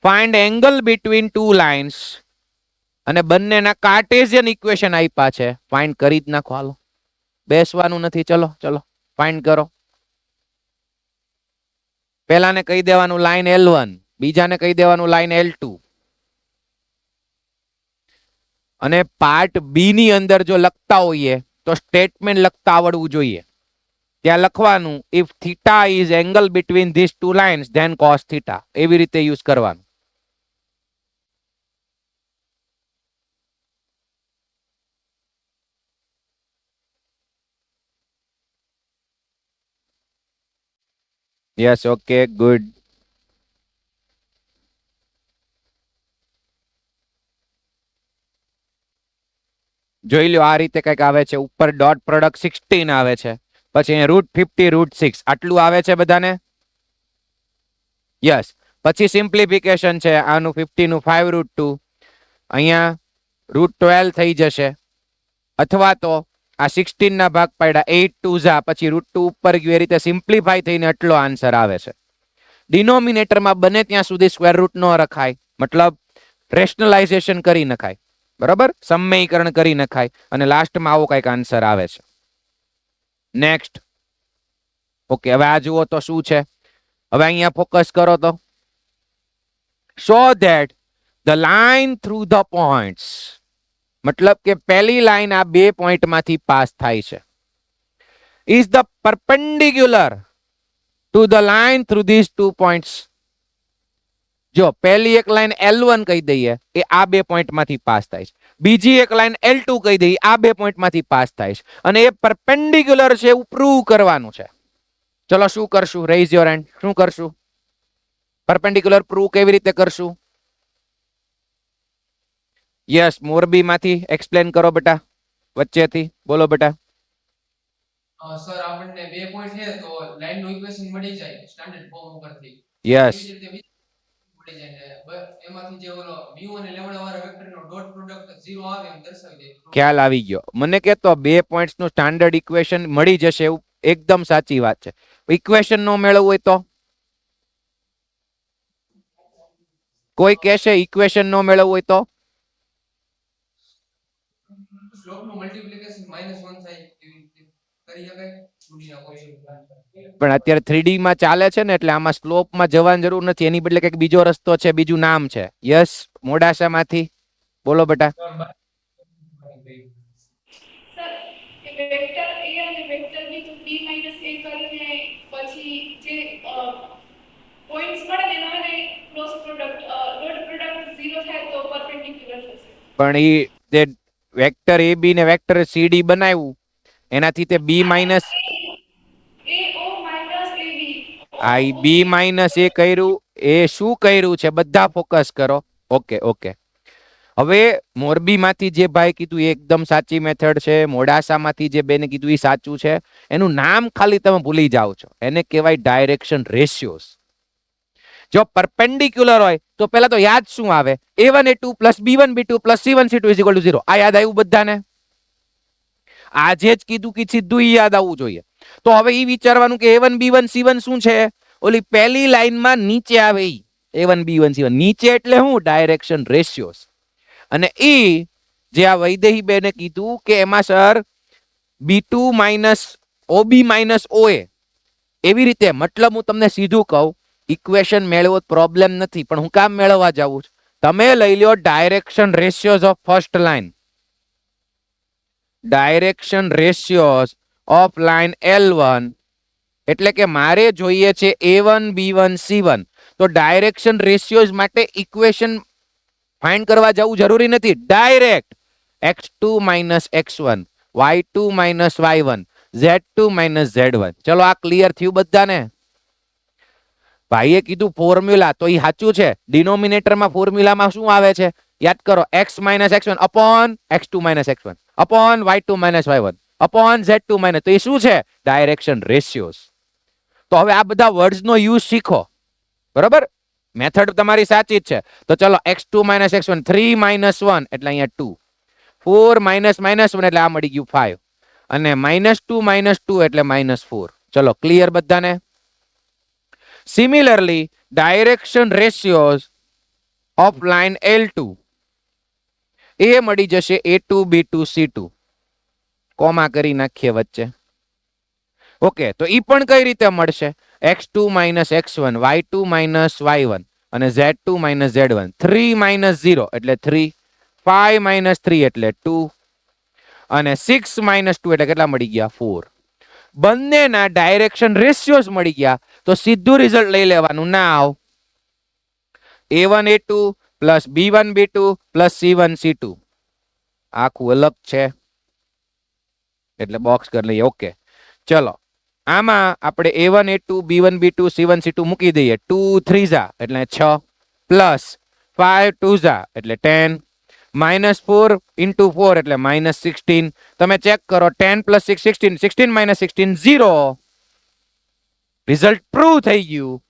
Find angle between two lines. અને બંનેના કાર્ટેશિયન ઇક્વેશન આપ્યા છે, ફાઇન્ડ કરી જ નાખો. હાલો, બેસવાનું નથી. ચલો ચલો ફાઇન્ડ કરો. પહેલાને કહી દેવાનું લાઈન L1, બીજાને કહી દેવાનું લાઈન L2. અને પાર્ટ બી ની અંદર જો લખતા હોઈએ તો સ્ટેટમેન્ટ લખતા આવડવું જોઈએ. ત્યાં લખવાનું if theta is angle between this two lines then cos theta. એવી રીતે યુઝ કરવાનું. Yes, okay, good. જોઈ લો, આ રીતે કઈક આવે છે. ઉપર ડોટ પ્રોડક્ટ 16 આવે છે, પછી √50 √6 આટલું આવે છે બધાને? યસ. પછી સિમ્પ્લિફિકેશન છે. આનું 50 નું 5√2, અહીંયા √12 થઈ જશે. અથવા તો આ 16 ના ભાગ પાડ્યા 8 2 ઝા, પછી √2 ઉપર ગયું, એ રીતે સિમ્પ્લિફાય થઈને આટલો આન્સર આવે છે. ડિનોમિનેટરમાં બને ત્યાં સુધી સ્ક્વેર રૂટ ન રખાય, મતલબ રેશનલાઇઝેશન કરી નખાય. બરાબર, સમયકરણ કરી નખાય અને લાસ્ટમાં આવો કઈક આન્સર આવે છે. નેક્સ્ટ. ઓકે, હવે આ જુઓ તો શું છે. હવે અહીંયા ફોકસ કરો તો show that the line through the points. મતલબ કે પહેલી લાઈન આ બે પોઈન્ટમાંથી પાસ થાય છે. Is the perpendicular to the line through this two points. જો પહેલી એક લાઈન L1 કહી દઈએ, એ આ બે પોઈન્ટમાંથી પાસ થાય છે. બીજી એક લાઈન L2 કહી દઈએ, આ બે પોઈન્ટમાંથી પાસ થાય છે. અને એ પરપેન્ડિક્યુલર છે એવું પ્રૂવ કરવાનું છે. ચલો શું કરશું? Raise your hand. શું કરશું? પરપેન્ડિક્યુલર પ્રૂવ કેવી રીતે કરશું? યસ, મોરબી માંથી એક્સપ્લેન કરો બેટા, વચ્ચેથી બોલો બેટા. સર આપણને બે પોઈન્ટ છે તો લાઈન નું ઇક્વેશન મળી જાય સ્ટાન્ડર્ડ ફોર્મ ઉપરથી. યસ, એવી જ રીતે મળી જાય ને એમાંથી જે ઓલો mu અને લેમડા વાળા વેક્ટરનો ડોટ પ્રોડક્ટ 0 આવે એમ દર્શાવી દે. ખ્યાલ આવી ગયો. મને કહેતો 2 પોઈન્ટ્સનું સ્ટાન્ડર્ડ ઇક્વેશન મળી જશે એવું એકદમ સાચી વાત છે. ઇક્વેશન નો મેળવવું હોય તો કોઈ કહેશે ઇક્વેશન નો મેળવવું હોય તો સ્લોપનું મલ્ટીપ્લિકેશન -1 થાય એવી રીતે કરી શકાય ગુણ્યા કોઈ. પણ અત્યારે 3D માં ચાલે છે ને એટલે આમાં સ્લોપમાં જવાની જરૂર નથી. એની બદલે કંઈક બીજો રસ્તો છે, બીજું નામ છે. યસ, મોડાસામાંથી બોલો બેટા. સર એ વેક્ટર a અને વેક્ટર b તો b - a કરીને પછી જે પોઈન્ટ્સ મળે ને એનો અને ક્રોસ પ્રોડક્ટ ડોટ પ્રોડક્ટ 0 થાય તો પરપેન્ડિક્યુલર થશે. પણ ઈ તે વેક્ટર AB ને વેક્ટર CD બનાવ્યું એનાથી તે B minus a o minus ab આ B માઇનસ એ કર્યું. એ શું કર્યું છે બધા ફોકસ કરો. Okay okay. હવે મોરબીમાંથી જે ભાઈ કીધું એ એકદમ સાચી મેથડ છે. મોડાસામાંથી જે બેને કીધું એ સાચું છે. એનું નામ ખાલી તમે ભૂલી જાઓ છો. એને કહેવાય ડાયરેક્શન રેશિયોસ. જો પરપેન્ડિક્યુલર હોય તો પહેલા તો યાદ શું આવે? a1 a2 plus b1 b2 plus c1 c2 is equal to 0. આ યાદ આવ્યું બધાને? આજે જ કીધું કે સીધું ઈ યાદ આવવું જોઈએ. તો હવે ઈ વિચારવાનું કે a1 b1 c1 શું છે? ઓલી પહેલી લાઈનમાં નીચે આવે ઈ a1 b1 c1. નીચે એટલે શું? ડાયરેક્શન રેશિયોસ. અને ઈ જે આ વૈદેહી બેને કીધું કે એમાં sir b2 minus ob minus oa એવી રીતે, મતલબ હું તમને સીધું કહું, ઇક્વેશન મેળવો પ્રોબ્લેમ નથી, પણ હું કામ મેળવવા જાઉં છું. તમે લઈ લ્યો direction ratios of first line, direction ratios of line L1, એટલે કે મારે જોઈએ છે a1 b1 c1. તો ડાયરેક્શન રેશિયોસ માટે ઇક્વેશન ફાઇન્ડ કરવા જવું જરૂરી નથી. Direct x2 minus x1 y2 minus y1 z2 minus z1. ચલો આ ક્લિયર થયું બધાને? ભાઈએ કીધું ફોર્મ્યુલા, તો એ સાચું છે. ડિનોમિનેટરમાં ફોર્મ્યુલામાં શું આવે છે? યાદ કરો, x minus x1 upon x2 minus x1 upon y2 minus y1 upon z2 minus. તો એ શું છે? ડાયરેક્શન રેશિયોસ. તો હવે આ બધા વર્ડ્સનો યુઝ શીખો. બરાબર? મેથડ તમારી સાચી જ છે. તો ચલો x2 minus x1 3 minus 1 એટલે અહીંયા 2, 4 minus minus 1 એટલે આ મળી ગયું 5, અને -2 minus 2 એટલે -4. ચલો ક્લિયર બધાને? Similarly direction ratios of line L2 એ મળી જશે a2 b2 c2. કોમા કરી નાખીએ વચ્ચે. ઓકે, તો ઈ પણ કઈ રીતે મળશે? x2 minus x1 y2 minus y1 અને z2 minus z1. 3 minus 0 એટલે 3, 5 minus 3 એટલે 2 અને 6 minus 2 એટલે કેટલા મળી ગયા? 4. બંનેના ડાયરેક્શન રેશિયોસ મળી ગયા. તો સીધું રિઝલ્ટ લઈ લેવાનું. નાવ a1 a2 plus b1 b2 plus c1 c2. આખું અલગ છે એટલે બોક્સ કરી લઈએ. ઓકે, ચલો આમાં આપણે a1 a2 b1 b2 c1 c2 મૂકી દઈએ. 2 3 એટલે 6 પ્લસ 5 2 એટલે 10 -4 into 4 એટલે -16. તમે ચેક કરો, 10 plus 6 16, 16 minus 16 0. રિઝલ્ટ પ્રૂવ થઈ ગયું.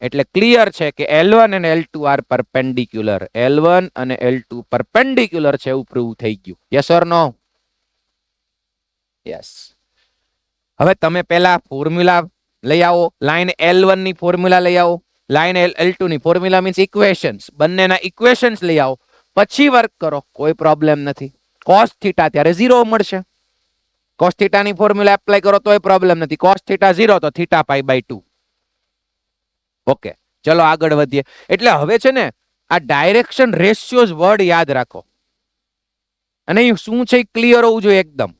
એટલે ક્લિયર છે કે L1 અને L2 આર પરપેન્ડિક્યુલર. L1 અને L2 પરપેન્ડિક્યુલર છે એવું પ્રૂવ થઈ ગયું. Yes or no? યસ. હવે તમે પહેલા ફોર્મ્યુલા લઈ આવો. લાઈન L1 ની ફોર્મ્યુલા લઈ આવો. લાઈન L2 ની ફોર્મ્યુલા મીન્સ ઇક્વેશન્સ. બંનેના ઇક્વેશન્સ લઈ આવો, પછી વર્ક કરો. કોઈ પ્રોબ્લેમ નથી. cos થીટા ત્યારે 0 મળશે. cos થીટા ની ફોર્મ્યુલા એપ્લાય કરો તોય પ્રોબ્લેમ નથી. cos થીટા 0 તો થીટા પાઈ બાય 2. ઓકે, ચલો આગળ વધીએ. એટલે હવે છે ને આ ડાયરેક્શન રેશિયોસ વર્ડ યાદ રાખો, અને એ શું છે ક્લિયર હોવું જોઈએ એકદમ.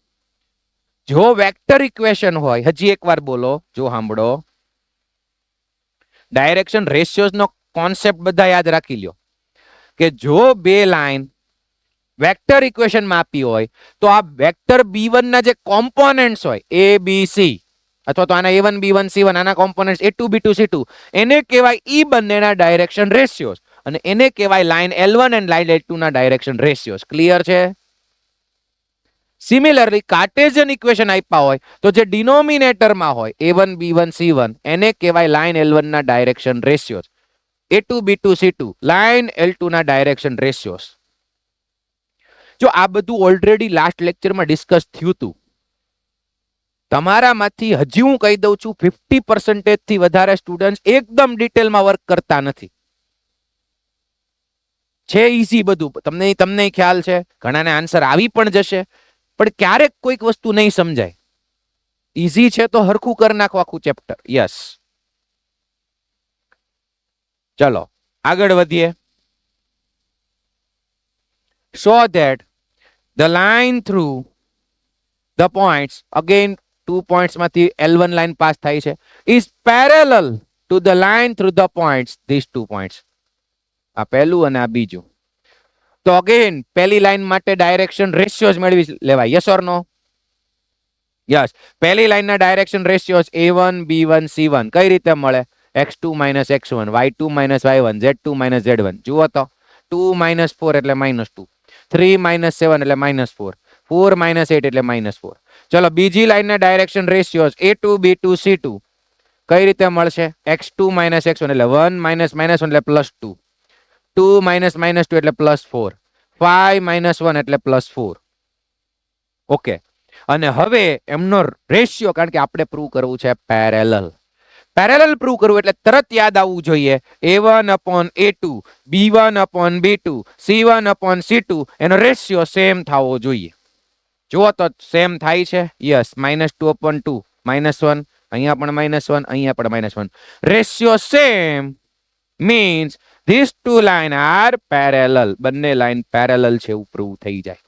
જો વેક્ટર ઇક્વેશન હોય, હજી એકવાર બોલો, જો સાંભળો, ડાયરેક્શન રેશિયોસ નો કોન્સેપ્ટ બધા યાદ રાખી લ્યો કે જો બે લાઈન વેક્ટર ઇક્વેશન માં આપી હોય તો આ વેક્ટર b1 ના જે કોમ્પોનેન્ટ્સ હોય a b c, અથવા તો આના a1 b1 c1 આના કોમ્પોનેન્ટ્સ a2 b2 c2, એને કહેવાય ઈ બંનેના ડાયરેક્શન રેશિયોસ, અને એને કહેવાય લાઈન L1 અને લાઈન L2 ના ડાયરેક્શન રેશિયોસ. ક્લિયર છે? સિમિલરલી કાર્ટેશિયન ઇક્વેશન આપ્યા હોય તો જે ડિનોમિનેટરમાં હોય a1 b1 c1 એને કહેવાય લાઈન L1 ના direction રેશિયોસ. A2 B2 C2 line L2 ના ડાયરેક્શન રેશિયોસ. જો આ બધું ઓલરેડી લાસ્ટ લેક્ચરમાં ડિસ્કસ થયું હતું. તમારામાંથી હજી હું કહી દઉં છું 50% થી વધારે સ્ટુડન્ટ્સ એકદમ ડિટેલમાં વર્ક કરતા નથી. છે ઈઝી બધું, તમને ખ્યાલ છે, ઘણાને આન્સર આવી પણ જશે, પણ ક્યારેક કોઈક વસ્તુ નહીં સમજાય. ઈઝી છે તો હરખું કરી નાખો આખું ચેપ્ટર. યસ, ચલો આગળ વધીએ. So that the line through the points, again 2 points માંથી L1 line પાસ થાય છે, is parallel to the line through the points, these 2 points. આ પહેલું અને આ બીજું. તો અગેન પહેલી લાઈન માટે ડાયરેક્શન રેશિયોઝ મેળવી લેવાય. Yes or no? યસ. પહેલી લાઈનના ડાયરેક્શન રેશિયોઝ A1 B1 C1 કઈ રીતે મળે? x2 x1 y2 y1 z2 z1. જુઓ તો 2 4 એટલે -2, 3 7 એટલે -4, 4 8 એટલે -4. ચલો બીજી લાઈનના ડાયરેક્શન રેશિયોઝ A2 B2 C2 કઈ રીતે મળશે? x2 x1 એટલે 1 1 એટલે +2, 2 2 એટલે +4, 5 1 એટલે +4. ઓકે, અને હવે એમનો રેશિયો, કારણ કે આપણે પ્રૂવ કરવું છે પેરેલલ પ્રૂવ કરવું એટલે તરત યાદ આવવું જોઈએ A1/A2 B1/B2 C1/C2 એનો રેશિયો સેમ થવો જોઈએ. જુઓ તો સેમ થાય છે. યસ, -2/2 -1, અહીંયા પણ -1, અહીંયા પણ -1. Ratio same means these two line are parallel. બંને લાઈન પેરેલલ છે એવું પ્રૂવ થઈ જાય.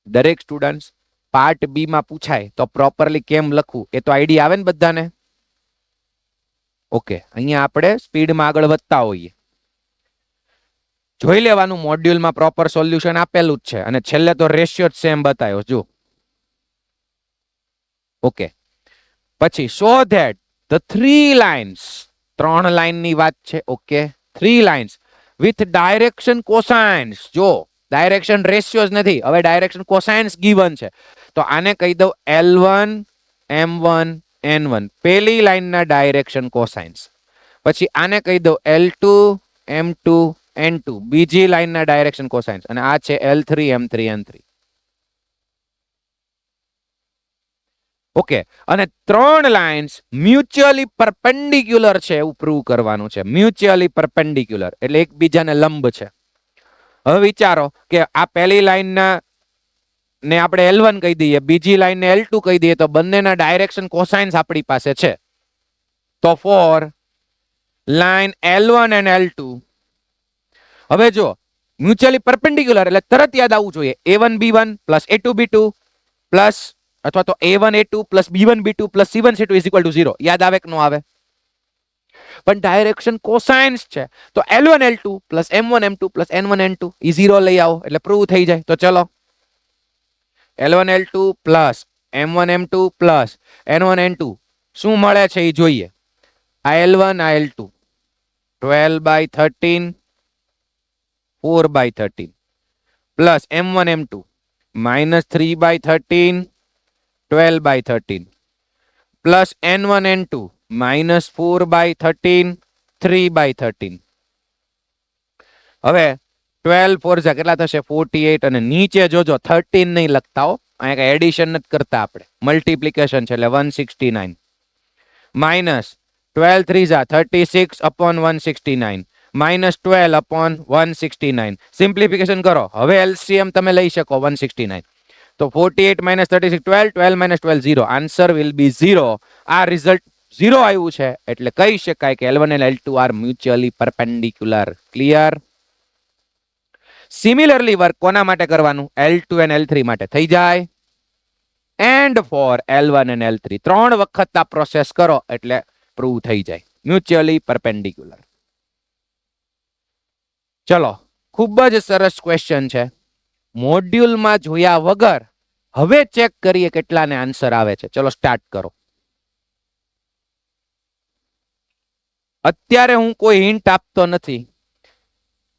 દરેક સ્ટુડન્ટ્સ પાર્ટ બી માં પૂછાય તો પ્રોપરલી કેમ લખવું એ તો આઈડિયા આવે ને બધાને? ઓકે, અહીંયા આપણે સ્પીડમાં આગળ વધતા હોઈએ. જોઈ લેવાનું મોડ્યુલમાં પ્રોપર સોલ્યુશન આપેલું જ છે, અને છેલ્લે તો રેશિયો જ સેમ બતાવ્યો. જો ઓકે, પછી સો ધેટ ધ 3 લાઇન્સ, 3 લાઈનની વાત છે. Okay, 3 lines with direction cosines. જો ડાયરેક્શન રેશિયોઝ નથી, હવે ડાયરેક્શન કોસાઇન્સ ગીવન છે, તો આને કહી દઉં L1 M1 N1, પહેલી લાઈનના ડાયરેક્શન કોસાઇન્સ. પછી આને કહી દઉં L2 M2 N2, બીજી લાઈનના ડાયરેક્શન કોસાઇન્સ, અને આ છે L3 M3 N3. ઓકે, અને 3 લાઇન્સ મ્યુચ્યુઅલી પરપેન્ડિક્યુલર છે એવું પ્રૂવ કરવાનું છે. મ્યુચ્યુઅલી પરપેન્ડિક્યુલર એટલે એકબીજાને લંબ છે. હવે વિચારો કે આ પહેલી લાઈનના ને આપણે L1 કહી દઈએ, બીજી લાઈનને L2 કહી દઈએ, તો બંનેના ડાયરેક્શન કોસાઇન્સ આપણી પાસે છે. તો four line L1 and L2, હવે જો મ્યુચ્યુઅલી પરપેન્ડિક્યુલર એટલે તરત યાદ આવવું જોઈએ A1 B1 plus A2 B2 plus અથવા તો A1 A2 plus B1 B2 plus C1 C2 is equal to 0. યાદ આવે કે ન આવે? પણ ડાયરેક્શન કોસાઇન્સ છે તો L1 L2 plus M1 M2 plus N1 N2 એ 0 લઈ આવો એટલે પ્રૂવ થઈ જાય. તો ચલો L1 L2 plus M1 M2 plus N1 N2 શું મળે છે એ જોઈએ. આ L1 આ L2 12/13 4/13 plus M1 M2 -3/13 12/13 plus N1 N2 -4/13 3/13. હવે 12 4 કેટલા થશે? 48. અને નીચે જોજો 13 નહીં લખતા હો, અહીંયા કઈ એડિશન નથી કરતા આપણે, મલ્ટીપ્લિકેશન છે એટલે 169 માઇનસ 12 3 36/169 -12/169. સિમ્પ્લિફિકેશન કરો, હવે LCM તમે લઈ શકો 169. તો 48 - 36 12, 12 - 12 0. Answer will be 0. આ રિઝલ્ટ 0 આવ્યું છે એટલે કહી શકાય કે L1 and L2 are mutually perpendicular. Clear? Similarly work કોના માટે કરવાનું? L2 and L3 માટે થઈ જાય. And four L1 and L3 3 વખત આ પ્રોસેસ કરો એટલે પ્રૂવ થઈ જાય મ્યુચ્યુઅલી પરપેન્ડિક્યુલર. ચલો, ખૂબ જ સરસ ક્વેશ્ચન છે. મોડ્યુલમાં જોયા વગર હવે ચેક કરીએ કેટલાને આન્સર આવે છે. ચલો સ્ટાર્ટ કરો. અત્યારે હું કોઈ હિન્ટ આપતો નથી,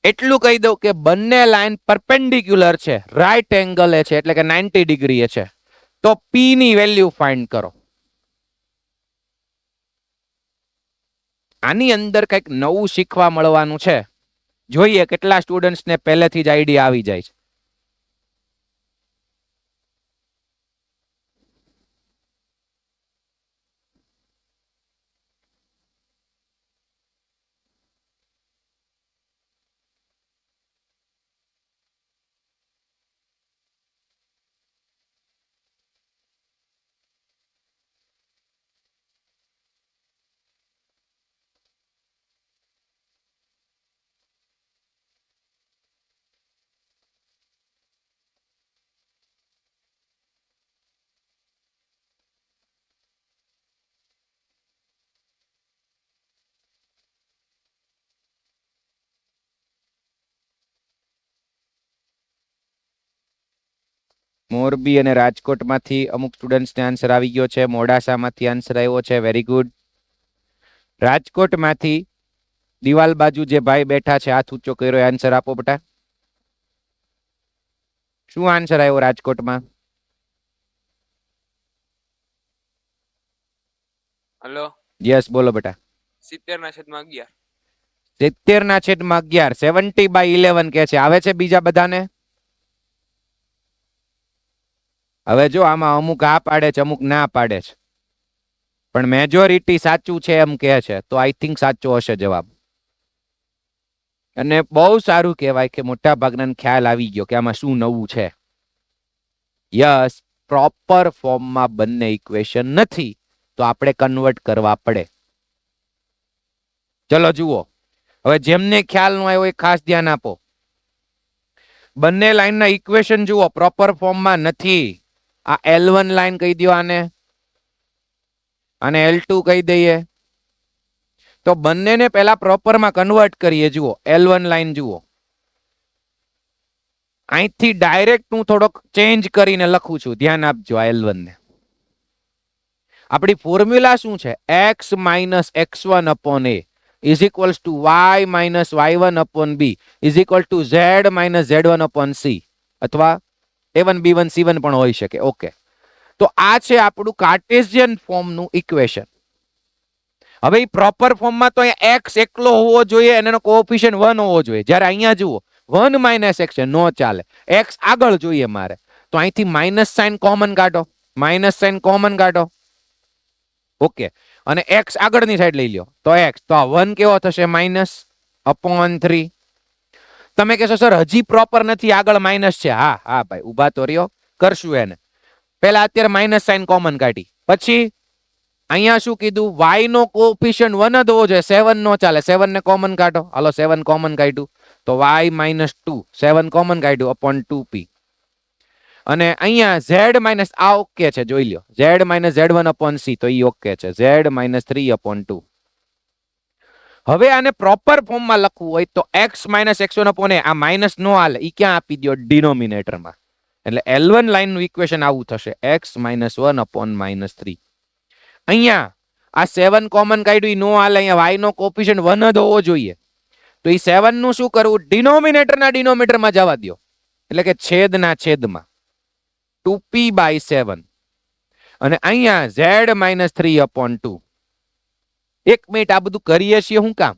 એટલું કહી દઉં કે બંને લાઈન પરપેન્ડિક્યુલર છે, રાઈટ એંગલ છે એટલે કે 90 ડિગ્રી છે. તો P ની વેલ્યુ ફાઇન્ડ કરો. આની અંદર કંઈક નવું શીખવા મળવાનું છે. જોઈએ કેટલા સ્ટુડન્ટ્સને પહેલેથી જ આઈડિયા આવી જાય છે. મોરબી અને રાજકોટમાંથી અમુક સ્ટુડન્ટ્સને આન્સર આવી ગયો છે. મોડાસામાંથી આન્સર આવ્યો છે. Very good. રાજકોટમાંથી દિવાલ બાજુ જે ભાઈ બેઠા છે હાથ ઊંચો કર્યો, આન્સર આપો બેટા. શું આન્સર આવ્યો રાજકોટમાં? હલો, યસ બોલો બેટા. 70/11. 70/11 70/11 કે છે. આવે છે બીજા બધાને? હવે જો આમાં અમુક આ પાડે છે, અમુક ના પાડે છે, પણ મેજોરિટી સાચું છે એમ કહે છે, તો આઈ થિંક સાચો હશે જવાબ. અને બહુ સારું કહેવાય કે મોટા ભાગના ખ્યાલ આવી ગયો કે આમાં શું નવું છે. યસ, પ્રોપર ફોર્મમાં બંને ઇક્વેશન નથી, તો આપણે કન્વર્ટ કરવા પડે. ચલો જુઓ, હવે જેમને ખ્યાલ ન આવ્યો એ ખાસ ધ્યાન આપો. બંને લાઈનના ઇક્વેશન જુઓ, પ્રોપર ફોર્મમાં નથી. આ L1 લાઈન કહી દો આને, અને L2 કહી દઈએ. તો બંનેને પહેલા પ્રોપરમાં કન્વર્ટ કરીએ. જુઓ L1 લાઈન જુઓ, અહીંથી ડાયરેક્ટ હું થોડોક ચેન્જ કરીને લખું છું, ધ્યાન આપજો. આ L1 ને આપણી ફોર્મ્યુલા શું છે? x - x1 upon a is equals to y - y1 upon b is equal to z - z1 upon c, અથવા a1 b1 c1 પણ હોઈ શકે. ઓકે, તો આ છે આપણું કાર્ટેશિયન ફોર્મનું ઇક્વેશન. હવે પ્રોપર ફોર્મમાં તો અહીંયા x એકલો હોવો જોઈએ અને એનો કોએફિશિયન્ટ 1 હોવો જોઈએ. જ્યારે અહીંયા જુઓ 1 - x છે, નો ચાલે, x આગળ જોઈએ મારે. તો અહીંથી માઇનસ સાઇન કોમન કાઢો, માઇનસ સાઇન કોમન કાઢો. ઓકે, અને x આગળની સાઈડ લઈ લ્યો તો x, તો આ 1 કેવો થશે? -/3. તમે કહેશો સર હજી પ્રોપર નથી, આગળ માઇનસ છે. હા હા ભાઈ, ઉભા તો રહ્યો, કરશું એને. પહેલા અત્યારે માઇનસ સાઇન કોમન કાઢી, પછી અહીંયા શું કીધું? y નો કોએફિશિયન્ટ 1 જ હોવો જોઈએ, 7 નો ચાલે. 7 ને કોમન કાઢો, હાલો 7 કોમન કાઢ્યું તો y - 2, 7 કોમન કાઢ્યું upon 2p. અને અહીંયા z માઇનસ આ ઓકે છે, જોઈ લ્યો, z - z1 upon c, તો ઈ ઓકે છે, z - 3 upon 2. હવે આને પ્રોપર ફોર્મમાં લખવું હોય તો x - x1 upon a, આ માઇનસ નો હાલે, ઈ ક્યાં આપી દો? ડિનોમિનેટરમાં. એટલે L1 લાઈનનું ઇક્વેશન આવું થશે, x - 1 upon -3. અહીંયા આ 7 કોમન કાઢ્યું, નો હાલે, અહીંયા y નો કોએફિશિયન્ટ 1 જ હોવો જોઈએ. તો ઈ 7 નું શું કરવું? ડિનોમિનેટરના ડિનોમિનેટરમાં જવા દો, એટલે કે છેદના છેદમાં 2p/7. અને અહીંયા z - 3 upon 2. એક મિનિટ, આ બધું કરીએ છીએ હું કામ?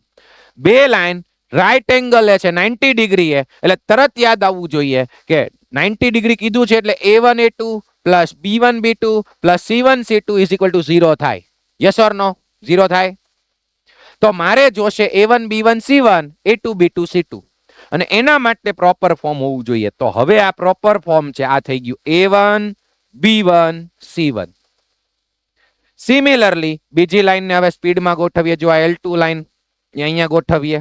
બે લાઈન રાઈટ એંગલ છે, 90 ડિગ્રી છે, એટલે તરત યાદ આવવું જોઈએ કે 90 ડિગ્રી કીધું છે એટલે a1 a2 plus b1 b2 plus c1 c2 is equal to 0 થાય. યસ ઓર નો? 0 થાય. તો મારે જોશે a1 b1 c1 a2 b2 c2, અને એના માટે પ્રોપર ફોર્મ હોવું જોઈએ. તો હવે આ પ્રોપર ફોર્મ છે, આ થઈ ગયું a1 b1 c1. સિમિલરલી બીજી લાઈનને હવે સ્પીડમાં ગોઠવીએ. જો આ L2 લાઈન અહીંયા ગોઠવીએ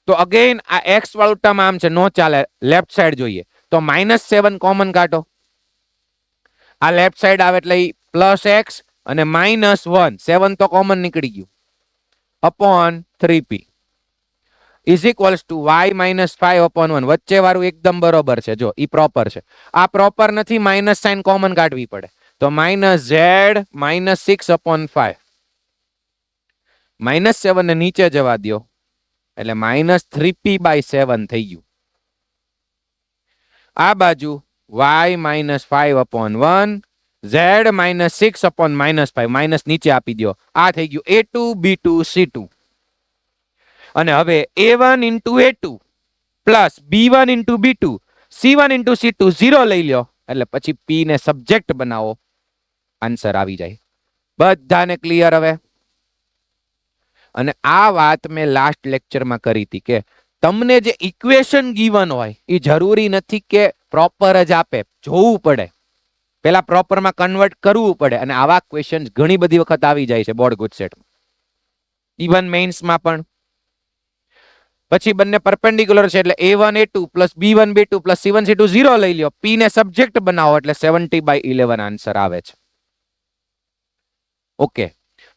તો અગેન આ x વાળું ટર્મ આમ છે, નો ચાલે, લેફ્ટ સાઈડ જોઈએ. તો -7 કોમન કાઢો, આ લેફ્ટ સાઈડ આવે એટલે +x અને -1, 7 તો કોમન નીકળી ગયું, upon 3p is equals to y - 5 upon 1. વચ્ચે વાળું એકદમ બરોબર છે, જો ઈ પ્રોપર છે. આ પ્રોપર નથી, માઇનસ સાઇન કોમન કાઢવી પડે, તો -z - 6 upon 5. -7 ને નીચે જવા દો એટલે -3p/7 થઈ ગયું. આ બાજુ y - 5 upon 1 Z minus 6 upon -5 minus નીચે આપી દો. આ થઈ ગયું A2 B2 C2 અને હવે A1 into A2 plus B1 into B2 C1 into C2 0 લઈ લ્યો એટલે પછી P ને સબ્જેક્ટ બનાવો, આન્સર આવી જાય. બધાને ક્લિયર હવે? અને આ વાત મેં લાસ્ટ લેક્ચરમાં કરી હતી કે તમને જે ઇક્વેશન ગીવન હોય એ જરૂરી નથી કે પ્રોપર જ આપે, જોવું પડે, પેલા પ્રોપરમાં કન્વર્ટ કરવું પડે. અને આવા ક્વેશ્ચન ઘણી બધી વખત આવી જાય છે બોર્ડ ગુજસેટમાં, ઇવન મેઇન્સમાં પણ. પછી બંને પરપેન્ડિક્યુલર છે એટલે A1 A2 plus B1 B2 plus C1 C2 0 લઈ લ્યો, P ને સબ્જેક્ટ બનાવો એટલે 70/11 આન્સર આવે છે. Okay,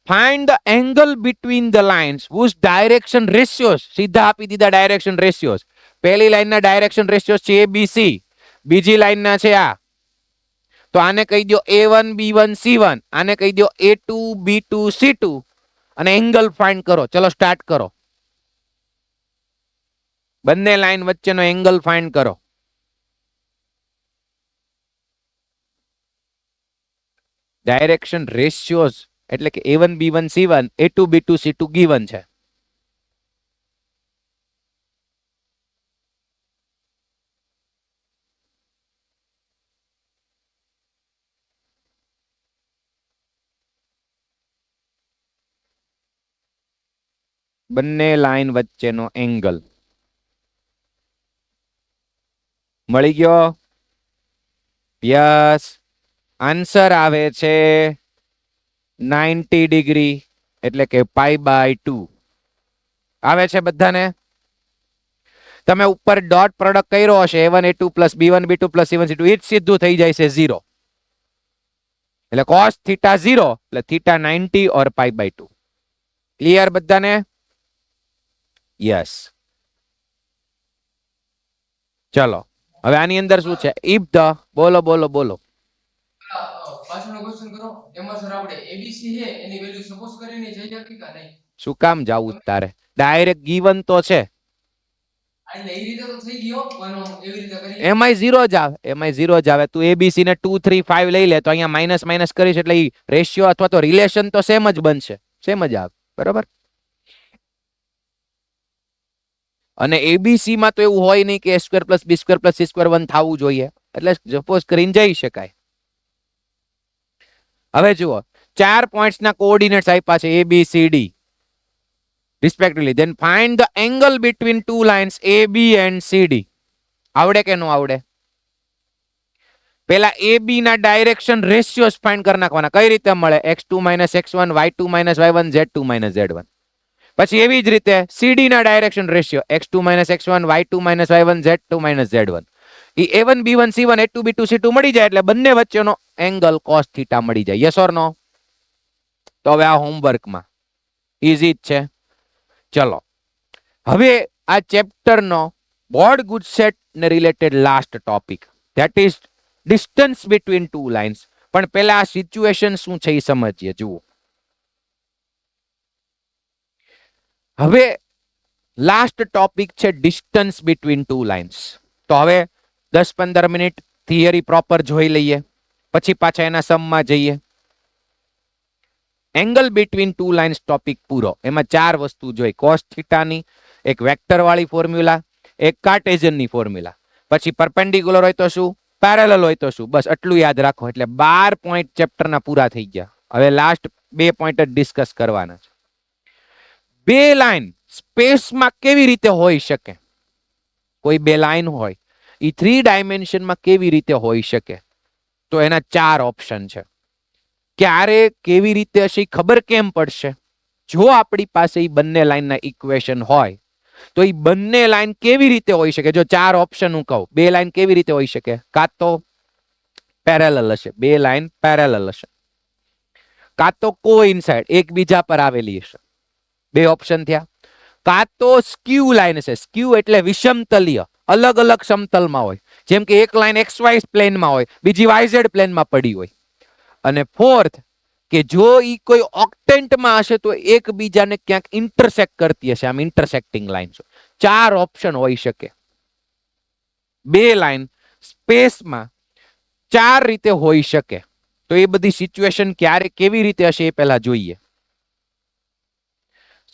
find the angle between the lines whose direction ratios, સીધા આપી દીધા ડાયરેક્શન રેશિયોઝ. પહેલી લાઈનના ડાયરેક્શન રેશિયોઝ છે ABC, બીજી લાઈનના છે આ. તો આને કહી દો A1 B1 C1, આને કહી દો A2 B2 C2 અને એંગલ ફાઇન્ડ કરો. ચલો સ્ટાર્ટ કરો. બંને લાઈન વચ્ચેનો એંગલ ફાઇન્ડ કરો. ડાયરેક્શન રેશિયોઝ એટલે કે A1 B1 C1 A2 B2 C2 given છે. બંને લાઈન વચ્ચેનો એંગલ મળી ગયો? યસ, આન્સર આવે છે 90 ડિગ્રી એટલે કે π/2 આવે છે બધાને? તમે ઉપર ડોટ પ્રોડક્ટ કર્યો હશે A1 A2 plus B1 B2 plus C1 C2 એ જ સીધું થઈ જાય છે 0 એટલે cos θ 0 એટલે θ 90 ઓર π/2. ક્લિયર બધાને? યસ. ચલો હવે આની અંદર શું છે? ઇફ ધ, બોલો બોલો બોલો. પાછળનો ક્વેશ્ચન કરો. એમાં સર આપણે ABC છે એની વેલ્યુ સપોઝ કરીને જઈ શકીએ કે નહીં? શું કામ જાવું તારે? ડાયરેક્ટ ગીવન તો છે, એટલે એ રીતે તો થઈ ગયો પણ એવી રીતે કરી એમાંય 0 જ આવે, એમાંય 0 જ આવે. તું ABC ને 2 3 5 લઈ લે તો અહીંયા માઇનસ માઇનસ કરીશ એટલે ઈ રેશિયો અથવા તો રિલેશન તો સેમ જ બનશે, સેમ જ આવે. બરોબર? અને ABC માં તો એવું હોય નહીં કે A² plus B² plus C² 1 થવું જોઈએ, એટલે સપોઝ કરીને જઈ શકાય. હવે જુઓ, 4 પોઈન્ટ્સના કોઓર્ડિનેટ્સ આપ્યા છે ABCD respectively. Then find the angle between two lines AB and CD. આવડે કે નો આવડે? પેલા AB ના ડાયરેક્શન રેશિયોઝ ફાઇન્ડ કરી નાખવાના. કઈ રીતે મળે? x2 x1 y2 y1 z2 z1. પછી એવી જ રીતે CD ના direction ratio x2 x1 y2 y1 z2 z1. ઈ A1 B1 C1 A2 B2 C2 મળી જાય એટલે બંને વચ્ચેનો એંગલ cos θ મળી જાય. યસ ઓર નો? તો હવે આ હોમવર્કમાં ઈઝી જ છે. ચલો હવે આ ચેપ્ટરનો બોર્ડ ગુજસેટ ને related last topic, that is distance between two lines. પણ પેલા આ સિચ્યુએશન શું છે એ સમજીએ. જુઓ, હવે લાસ્ટ ટોપિક છે ડિસ્ટન્સ બિટવીન ટુ લાઇન્સ. તો હવે 10-15 મિનિટ થિયરી પ્રોપર જોઈ લઈએ, પછી પાછા એના સમમાં જઈએ. Angle between two lines topic પૂરો. એમાં 4 વસ્તુ જોઈ: cos θ ની, એક વેક્ટર વાળી ફોર્મ્યુલા, એક કાર્ટેઝિયનની ફોર્મ્યુલા, પછી પરપેન્ડિક્યુલર હોય તો શું, પેરેલલ હોય તો શું. બસ આટલું યાદ રાખો એટલે 12 પોઈન્ટ ચેપ્ટરના પૂરા થઈ ગયા. હવે લાસ્ટ 2 પોઈન્ટ જ ડિસ્કસ કરવાના છે. 2 લાઈન સ્પેસમાં કેવી રીતે હોઈ શકે? કોઈ 2 લાઈન હોય એ 3 ડાયમેન્શનમાં કેવી રીતે હોઈ શકે? તો એના 4 ઓપ્શન છે. ક્યારે, કેવી રીતે હશે ખબર કેમ પડશે? જો આપણી પાસે એ બંને લાઈનના ઇક્વેશન હોય તો એ બંને લાઈન કેવી રીતે હોઈ શકે? જો 4 ઓપ્શન હું કહું, 2 લાઈન કેવી રીતે હોઈ શકે? કાં તો પેરેલલ હશે, 2 લાઈન પેરેલલ હશે, કાં તો કોઇન્સાઇડ, એકબીજા પર આવેલી હશે. 2 ઓપ્શન થયા. કાં તો સ્ક્યુ લાઈન હશે. સ્ક્યુ એટલે વિષમતલીય, અલગ અલગ સમતલમાં હોય. જેમ કે એક લાઈન XY પ્લેનમાં હોય, બીજી YZ પ્લેનમાં પડી હોય. અને ફોર્થ કે જો ઈ કોઈ ઓક્ટેન્ટમાં હશે તો એકબીજાને ક્યાંક ઇન્ટરસેક્ટ કરતી હશે, આમ ઇન્ટરસેક્ટિંગ લાઈન. 4 ઓપ્શન હોઈ શકે. 2 લાઈન સ્પેસમાં 4 રીતે હોઈ શકે. તો એ બધી સિચ્યુએશન ક્યારે કેવી રીતે હશે એ પહેલા જોઈએ.